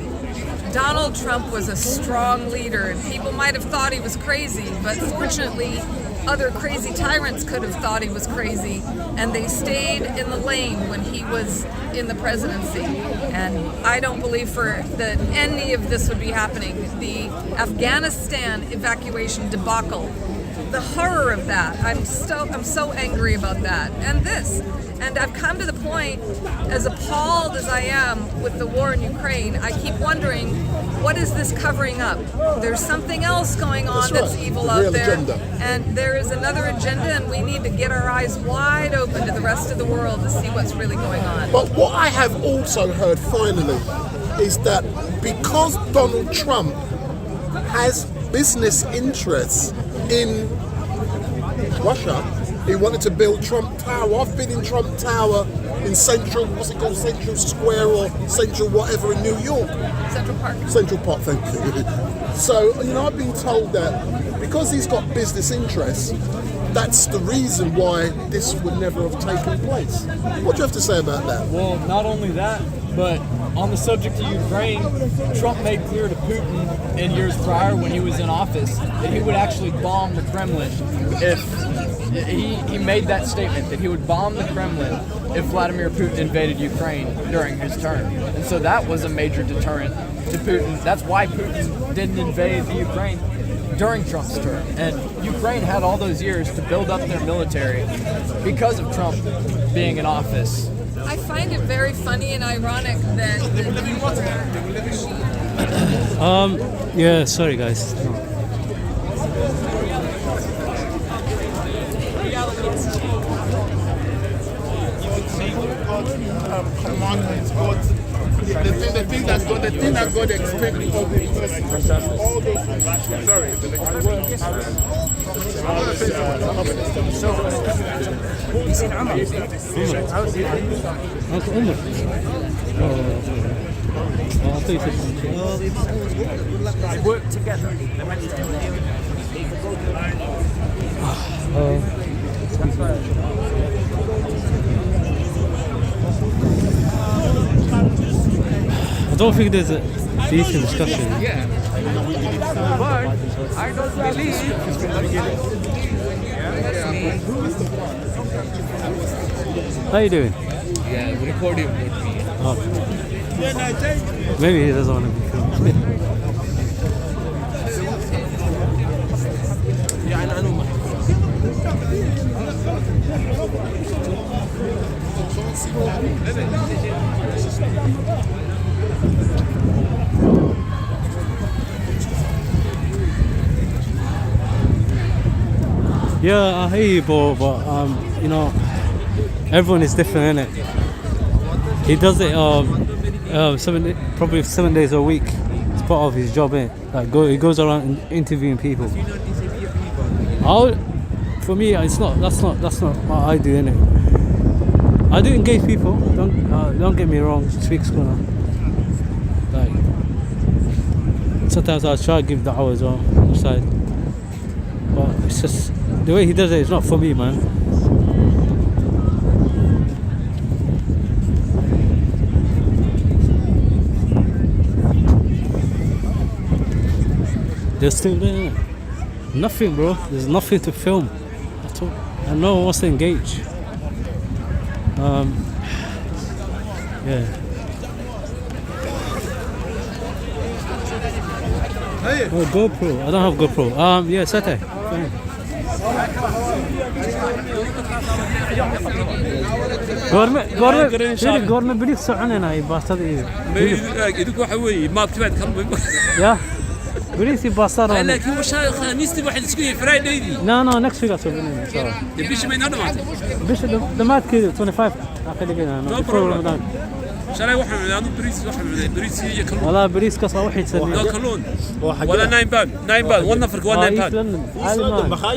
Donald Trump was a strong leader, and people might have thought he was crazy, but fortunately, other crazy tyrants could have thought he was crazy, and they stayed in the lane when he was in the presidency. And I don't believe that any of this would be happening. The Afghanistan evacuation debacle, the horror of that, I'm so angry about that. And I've come to the point, as appalled as I am with the war in Ukraine, I keep wondering, what is this covering up? There's something else going on that's evil out there. And there is another agenda, and we need to get our eyes wide open to the rest of the world to see what's really going on. But what I have also heard finally is that because Donald Trump has business interests in Russia, he wanted to build Trump Tower. I've been in Trump Tower in Central Square or Central whatever in New York. Central Park, thank you. So, I've been told that because he's got business interests, that's the reason why this would never have taken place. What do you have to say about that? Well, not only that, but on the subject of Ukraine, Trump made clear to Putin in years prior when he was in office that he would actually bomb the Kremlin if he made that statement, that he would bomb the Kremlin if Vladimir Putin invaded Ukraine during his term. And so that was a major deterrent to Putin. That's why Putin didn't invade the Ukraine during Trump's term. And Ukraine had all those years to build up their military because of Trump being in office. I find it very funny and ironic that yeah, sorry guys. No. Commandments, God, the thing that God expects of the person, all those things. Sorry. He's in Amman. They work together. I don't think there's a decent discussion. Yeah. But I don't believe. How you doing? Yeah, recording with me. Oh. Maybe he doesn't want to be filmed. Yeah, I know. Yeah, I hear you, but everyone is different, innit? He does it probably 7 days a week. It's part of his job, innit? He goes around interviewing people. For me, that's not what I do, innit? I do engage people. Don't get me wrong. Speak scholar. Like sometimes I try to give the hours on the side, but it's just the way he does it. It's not for me, man. they're still there. Nothing, bro. There's nothing to film at all, and no one wants to engage. Yeah. Oh, GoPro. I don't have GoPro. Yeah, Sate. Gorme bilig soconayna ay baastada iyo. idinku waxa weeye maad kibaad kalmay. Yeah. Bilig si baastada. laakiin waxa khamiistii waxa isku yahay Friday-dii. No, next week aso binayna. bish ma inoo dhamaatay. bish dhamaadkeeda 25 aqaligeena no Ramadan. shalay waxaan cunaa bariis iyo kalluun. والله باريس كاس واحد يسمي لا كلون ولا 9 بان 9 بان ولا فرق 1 بان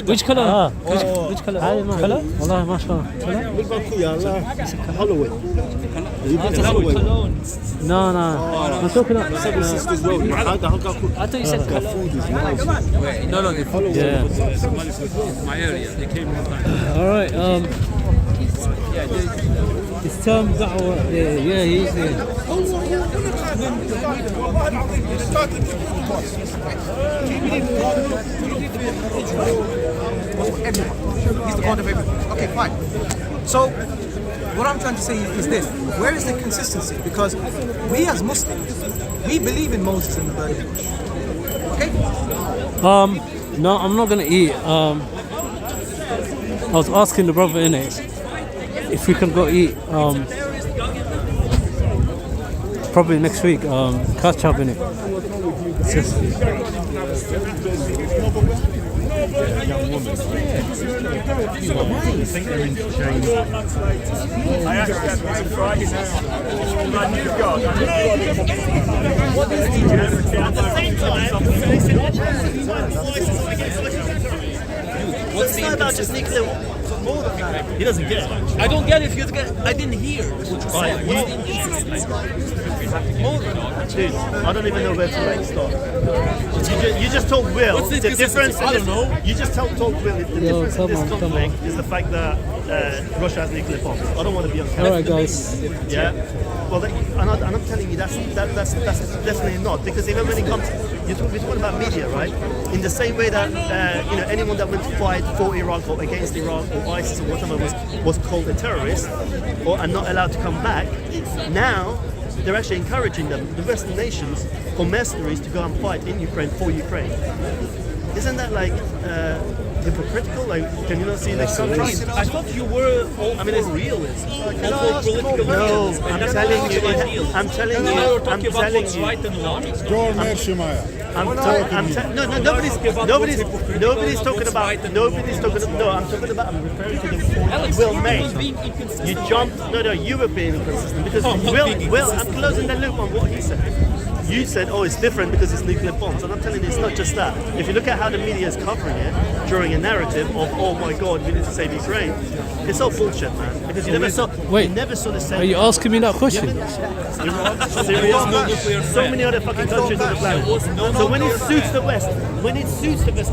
ويش كلر ويش كلر هاي ما والله ما شاء الله بالبنكو يا الله هالوين لا ما شكرا هذا I thought you said food is nice. No, they follow my area. They came all the time. All right. It's time دعوة. Yeah, he's there. He's the God of everything. Okay, fine. So, what I'm trying to say is this. Where is the consistency? Because we as Muslims, we believe in Moses and the burning bush. Okay? No, I'm not gonna eat. I was asking the brother in it if we can go eat. Probably next week. Catch up in it. Young woman. I think they're interchanged. I asked that on Friday now. You've got. What is the at the same time? What's the about just nuclear more than that? He doesn't get it. I don't get it. If you get, I didn't hear what you said. More than that. Dude, I don't even know where to like start. You just told Will the difference. I don't know. You just told Will the difference in this conflict is the fact that Russia has nuclear bombs. I don't want to be on camera. All right, guys. Yeah. Well, and I'm telling you that's definitely not, because even when it comes, we're talking about media, right? In the same way that anyone that went to fight for Iraq or against Iraq or ISIS or whatever was called a terrorist and not allowed to come back. Now they're actually encouraging them, the Western nations, for mercenaries to go and fight in Ukraine for Ukraine. Isn't that like hypocritical? Like, can you not see this? I thought you were all for realism. No, I'm telling you. I'm telling you. I'm telling you. Nobody's talking about. No, I'm talking about. I'm referring to the point Will made. You jumped. No, you were being inconsistent because Will. I'm closing the loop on what he said. You said, oh, it's different because it's nuclear bombs. And I'm telling you, it's not just that. If you look at how the media is covering it during a narrative of, oh my God, we need to save Ukraine, it's all bullshit, man. Because you never saw the same. Are you asking me that question? Serious? So many other fucking countries on the planet. So when it suits the West,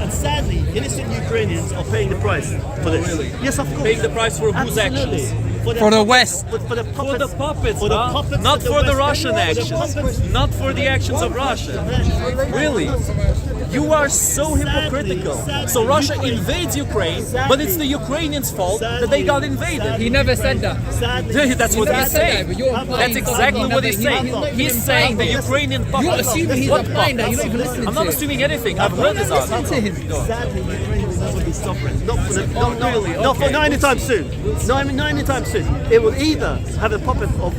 and sadly, innocent Ukrainians are paying the price for this. Yes, of course. Paying the price for whose actions? For the West. For the puppets, not for the Russian actions. Not for the actions of Russia. Really? You are so hypocritical. So Russia invades Ukraine, but it's the Ukrainians' fault that they got invaded. He never said that. That's what he's saying. That's exactly what he's saying. He's saying the Ukrainian puppets. You're assuming he's applying that. You're not even listening. I'm not assuming anything. I've heard this argument. Listen to him. Sadly, Ukraine will never be sovereign. Not anytime soon. Not anytime soon. It will either have a puppet of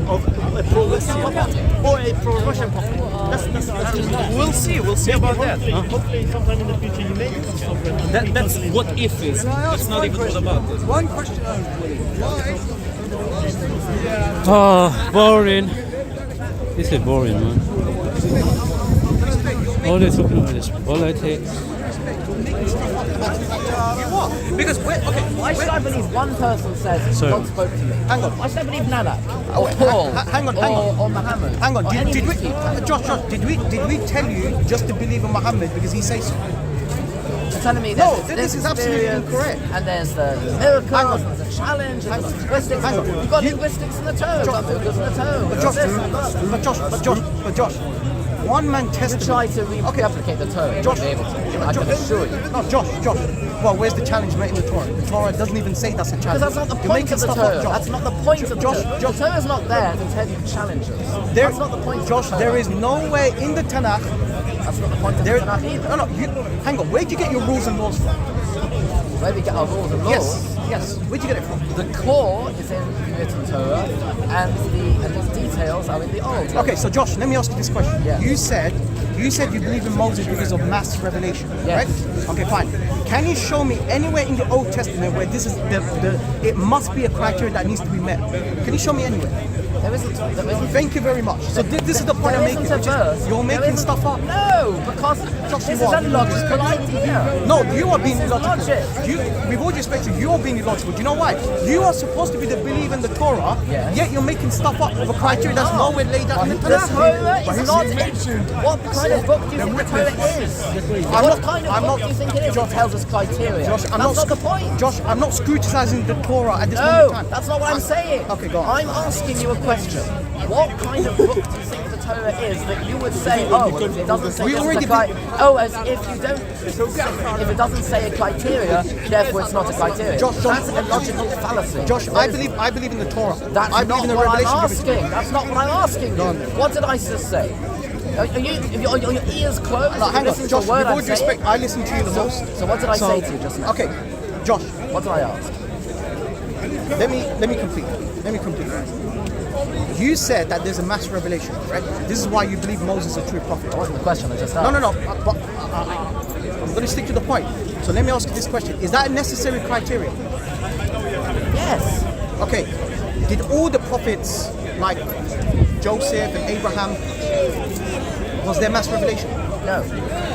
a pro-Western puppet or a pro-Russian puppet. That's We'll see. We'll see about that. Hopefully, sometime in the future, you may become sovereign. That's what if is. That's not even what about this. One question only. Oh, boring. This is boring, man. All they're talking about is politics. Because I still believe one person says God spoke to me. Hang on, I still believe Nanak or Paul or Muhammad. Hang on, did we, Josh, did we tell you just to believe in Muhammad because he says so? You're telling me this is absolutely incorrect. And there's the miracles, there's the challenge, there's the linguistics. You've got linguistics in the toe, you've got miracles in the toe. But Josh, one man testament. Try to replicate the Torah. Josh, You'll be able to. I can assure you. No, Josh. Well, where's the challenge made in the Torah? The Torah doesn't even say that's a challenge. Because that's not the You're point making of the stuff Torah. up, Josh. That's not the point of the Josh. Torah. The Torah is not there to tell you challenges. That's not the point of Josh, the Torah. there is nowhere in the Tanakh. That's not the point of the Tanakh either. No, hang on. Where'd you get your rules and laws from? Where we get our rules and laws? Yes. Where'd you get it from? The core is in the written Torah, and the details are in the oral Torah. Okay, so Josh, let me ask you this question. Yeah. You said you believe in Moses because of mass revelation, Yes. right? Okay, fine. Can you show me anywhere in the Old Testament where this is it must be a criteria that needs to be met? Can you show me anywhere? There isn't. Thank you very much. So this is the point I'm making. You're making stuff up. No, because this is a logical idea. No, you are being This is illogical. logic. With all due respect to you, you're being illogical. Do you know why? You are supposed to be the believer in the Torah, yet you're making stuff up of a criteria that's nowhere laid out in the The Tanakh. Torah is not. What kind of book do you think the Torah is? What kind of book do you think it is? It tells us criteria. Josh, That's not the point. Josh, I'm not scrutinizing the Torah at this moment No, in time. that's not what I'm saying. Okay, go on. I'm asking you a question. What kind of book do you think the Torah is that you would say, oh, if it doesn't say as if you don't, if it doesn't say a criteria, therefore it's not a criteria. That's a logical fallacy. Josh, I believe in the Torah. That's I not believe in the what I'm revelation given to asking. That's not what I'm asking you. What did I just say? Are your ears closed? No, hang on, Listen to Josh, a word with all I'm due respect, saying? I listen to you the most. So what did I say to you just now? Okay, Josh. What did I ask? Let me complete. You said that there's a mass revelation, right? This is why you believe Moses is a true prophet. That wasn't the question I just asked. No. But I'm going to stick to the point. So let me ask you this question: is that a necessary criteria? Yes. Okay. Did all the prophets, like Joseph and Abraham, was there mass revelation? No.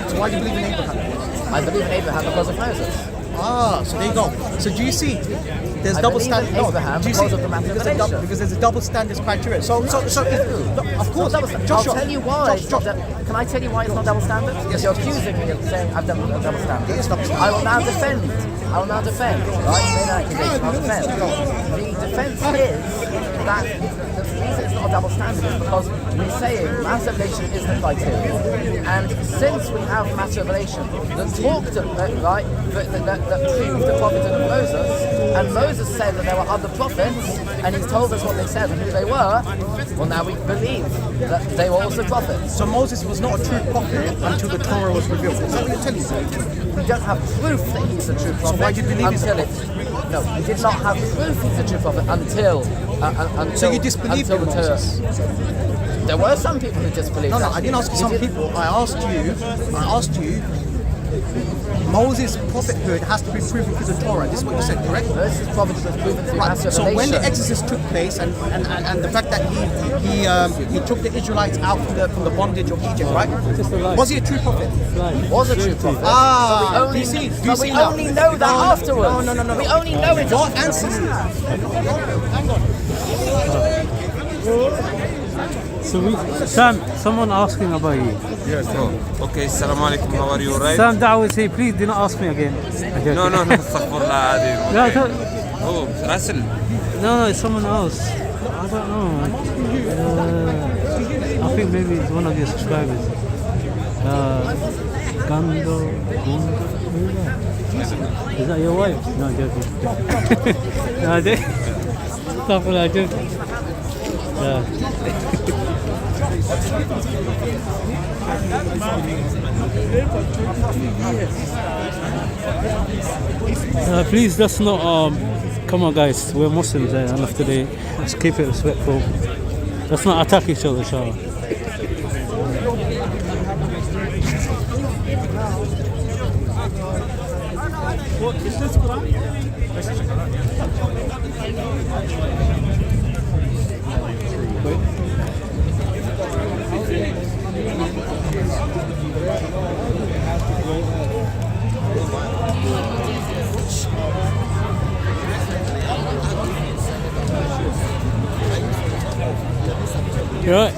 So why do you believe in Abraham? I believe in Abraham because of Moses. Ah, so there you go. So do you see? There's double standard. No, because of the mass revelation. Because there's a double standards criteria. So of course, I'll tell you why. Can I tell you why it's not double standards? Yes. You're accusing me of saying I've done a double standard. It is double standard. I will now defend. Right? Then I can I'll defend. The defense is that the reason it's not a double standard is because we're saying mass revelation is the criteria, and since we have mass revelation that talked right that proved the prophethood of Moses, and Moses said that there were other prophets, and he told us what they said and who they were. Well, now we believe that they were also prophets. So Moses was not a true prophet until the Torah was revealed. Is that what you're telling me? We don't have proof that he's a true prophet. So why do you believe he's a prophet? No, we did not have proof he's a true prophet until. So you disbelieve in Moses? There were some people who disbelieved. No, I didn't ask you some people. I asked you. Moses' prophethood has to be proven through the Torah. This is what you said, correct? Moses' prophethood was proven through mass revelation. So when the Exodus took place, and the fact that he took the Israelites out from the bondage of Egypt, right? Was he a true prophet? Was a true prophet. Ah, we only know that afterwards. No. We only know it. Your answer. Hang on. So Sam, someone asking about you. Yes. Okay, Assalamu alaikum, how are you, right? Sam Dawah say, please do not ask me again. No, astaghfirullah, Adi. No, Oh, Russell. No, it's someone else. I don't know. I think maybe it's one of your subscribers. Gundo. Is that your wife? No, I'm joking. No, I didn't. Stop what I do. Please, let's not. Come on, guys. We're Muslims enough today. Let's keep it respectful. Let's not attack each other, inshallah. You right?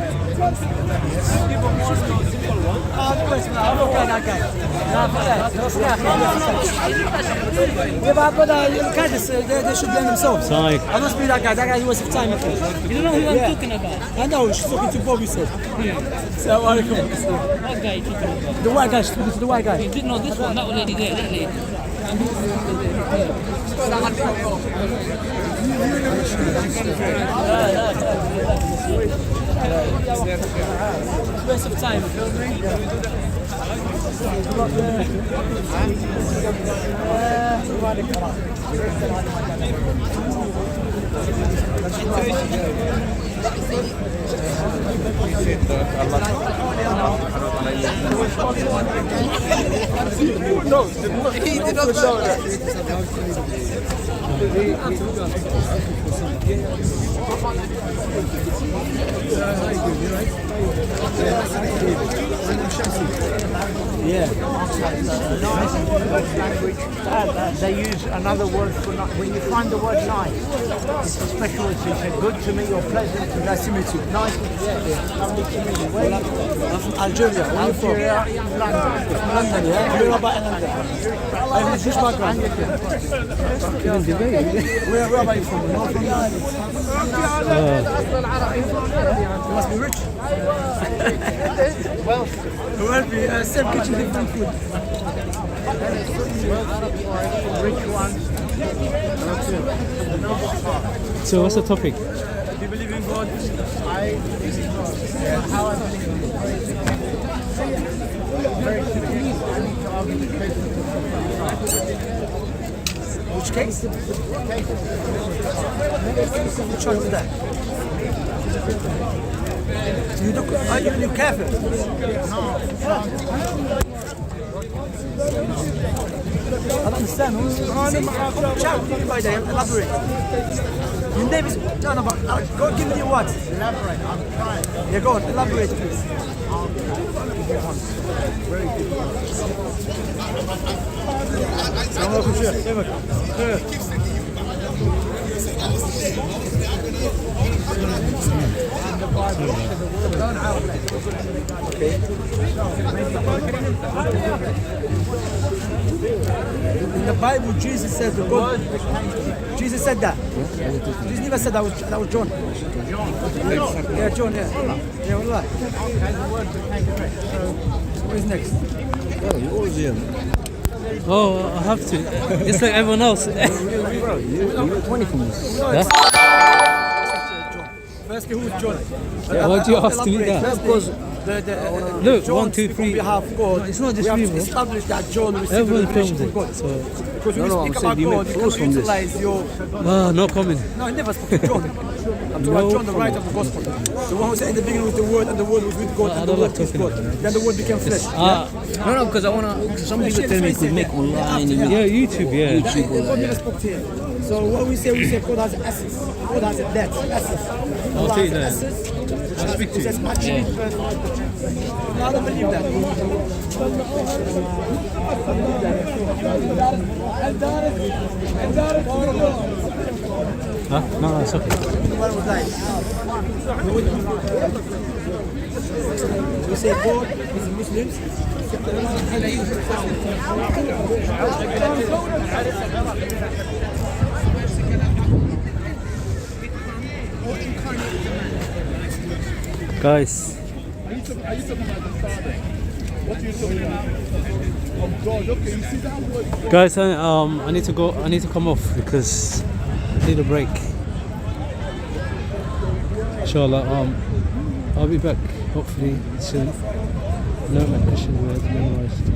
Yeah, but the guys, they should blame themselves. Sorry. I must be that guy. That guy, he was of time. You don't know who I'm talking about. I know, she's talking to Bobby, said. So, What guy are you talking about? the white guy, she's talking to the white guy. You didn't know this one, that lady there, that lady. Waste of time, you feel me? They use another word for nice. When you find the word nice, it's a special word. So you say good to me or pleasant to me. Nice to meet you. Nice to meet you. Lovely to meet you. Where are you from? I'm from Algeria. Where are you from? Algeria, London. From London, yeah? Where about in London? I'm from Jewish background. Where are you from? North from London. You must be rich. Wealthy. Same kitchen, different food. Rich ones. So what's the topic? Do you believe in God? I believe in God. How I believe in God. Very simple. I need to argue the case. Which case? Which one is that? You look, are you careful? I don't understand. Elaborate. Your name is no, but go give me your words. Elaborate. I'm trying. Yeah, go on. Elaborate, please. Very In the Bible, Jesus said the God. Jesus said that. Jesus never said that was John. Yeah, John. Yeah, wallah. What is next? You're always here. Oh, I have to. Just like everyone else. You're 20 from this. Firstly, who is John? Why do you ask me that? Because look, John 1, 2, 3. On behalf of God, it's not just we have me, to bro. establish that John received Everyone the revelation films from it. God. So. Because when you speak about God, you can utilize your... No comment. No, I never spoke to John. I'm talking about John, the writer of the gospel. The one who said in the beginning was the word, and the word was with God, and the word was God. Then the word became flesh. No, because I want to... Some people tell me you could make online. Yeah, YouTube, yeah. God never spoke to him. So what we say God has essence. God has a depth, essence. I'll take that. I'll speak to you. No, I don't believe that. Huh? No, it's okay. We say God is Muslims. Guys. Are you talking about the Father? What are you talking about? Oh God, okay, you see that word? Guys, I need to go. I need to come off because I need a break. Inshallah, I'll be back hopefully soon. No, my question was memorized.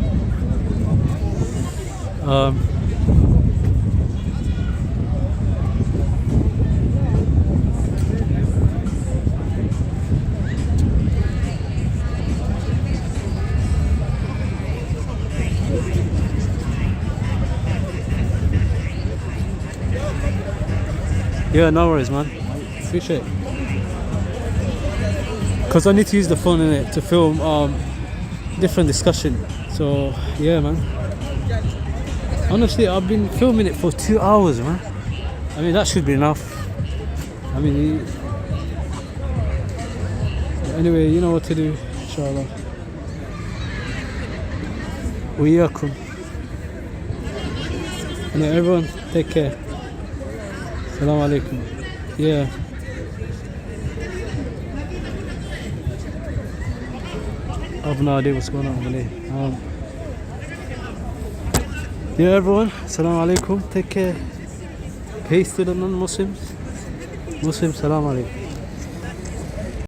Yeah, no worries, man. Appreciate it. Because I need to use the phone in it to film different discussion. So yeah, man. Honestly, I've been filming it for 2 hours, man. I mean, that should be enough. I mean, anyway, you know what to do, inshallah. وإياكم. And everyone, take care. Assalamu alaikum. Yeah. I have no idea what's going on over there. Yeah, everyone. Assalamu alaikum. Take care. Peace to the non-Muslims. Muslims, assalamu alaikum.